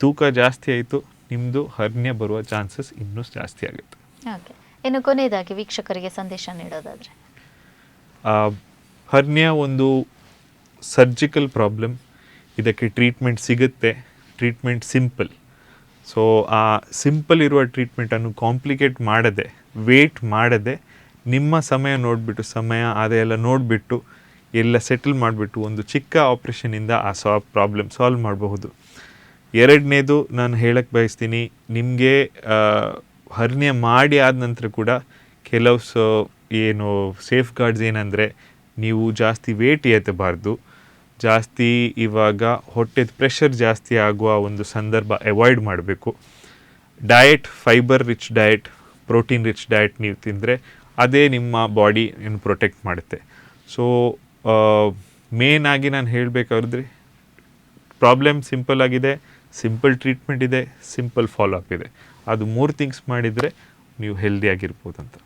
ತೂಕ ಜಾಸ್ತಿ ಆಯಿತು, ನಿಮ್ಮದು ಹರ್ನಿಯಾ ಬರುವ ಚಾನ್ಸಸ್ ಇನ್ನೂ ಜಾಸ್ತಿ ಆಗುತ್ತೆ. ಓಕೆ, ಇನ್ನು ಕೊನೆಯದಾಗಿ ವೀಕ್ಷಕರಿಗೆ ಸಂದೇಶ ನೀಡೋದಾದರೆ? ಹರ್ನಿಯಾ ಒಂದು ಸರ್ಜಿಕಲ್ ಪ್ರಾಬ್ಲಮ್, ಇದಕ್ಕೆ ಟ್ರೀಟ್ಮೆಂಟ್ ಸಿಗುತ್ತೆ. Treatment simple. ಸೊ ಆ ಸಿಂಪಲ್ ಇರುವ ಟ್ರೀಟ್ಮೆಂಟನ್ನು ಕಾಂಪ್ಲಿಕೇಟ್ ಮಾಡದೆ, ವೇಟ್ ಮಾಡದೆ, ನಿಮ್ಮ ಸಮಯ ನೋಡಿಬಿಟ್ಟು, ಸಮಯ ಅದೆಲ್ಲ ನೋಡಿಬಿಟ್ಟು ಎಲ್ಲ ಸೆಟಲ್ ಮಾಡಿಬಿಟ್ಟು ಒಂದು ಚಿಕ್ಕ ಆಪ್ರೇಷನಿಂದ ಆ ಪ್ರಾಬ್ಲಮ್ ಸಾಲ್ವ್ ಮಾಡಬಹುದು. ಎರಡನೇದು ನಾನು ಹೇಳಕ್ಕೆ ಬಯಸ್ತೀನಿ, ನಿಮಗೆ ಹರ್ನಿಯಾ ಮಾಡಿ ಆದ ನಂತರ ಕೂಡ ಕೆಲವು ಏನು ಸೇಫ್ ಗಾರ್ಡ್ಸ್ ಏನಂದರೆ, ನೀವು ಜಾಸ್ತಿ ವೇಟ್ ಎತ್ತಬಾರ್ದು, ಜಾಸ್ತಿ ಇವಾಗ ಹೊಟ್ಟೆದ ಪ್ರೆಷರ್ ಜಾಸ್ತಿ ಆಗುವ ಒಂದು ಸಂದರ್ಭ ಅವಾಯ್ಡ್ ಮಾಡಬೇಕು. Diet, fibre rich diet, protein rich diet ನೀವು ತಿಂದರೆ ಅದೇ ನಿಮ್ಮ ಬಾಡಿಯನ್ನು ಪ್ರೊಟೆಕ್ಟ್ ಮಾಡುತ್ತೆ. ಸೊ ಮೇನ್ ಆಗಿ ನಾನು ಹೇಳಬೇಕಾದ್ರೆ ಪ್ರಾಬ್ಲಮ್ ಸಿಂಪಲ್ ಆಗಿದೆ, ಸಿಂಪಲ್ ಟ್ರೀಟ್ಮೆಂಟ್ ಇದೆ, ಸಿಂಪಲ್ ಫಾಲೋ ಅಪ್ ಇದೆ. ಅದು 3 ಥಿಂಗ್ಸ್ ಮಾಡಿದರೆ ನೀವು ಹೆಲ್ದಿಯಾಗಿರ್ಬೋದು ಅಂತ.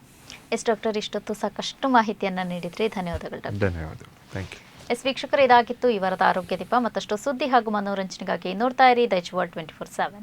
ಎಸ್ ಡಾಕ್ಟರ್, ಇಷ್ಟೊತ್ತು ಸಾಕಷ್ಟು ಮಾಹಿತಿಯನ್ನು ನೀಡಿದ್ರಿ, ಧನ್ಯವಾದಗಳು ಡಾಕ್ಟರ್. ಧನ್ಯವಾದಗಳು, ಥ್ಯಾಂಕ್ ಯು. ಎಸ್ ವೀಕ್ಷಕರು, ಇದಾಗಿತ್ತು ಈ ವಾರದ ಆರೋಗ್ಯ ದೀಪ. ಮತ್ತಷ್ಟು ಸುದ್ದಿ ಹಾಗೂ ಮನೋರಂಜನೆಗಾಗಿ ನೋಡ್ತಾ ಇರಿ ದೈಜ್ ವರ್ಲ್ಡ್ 24/7.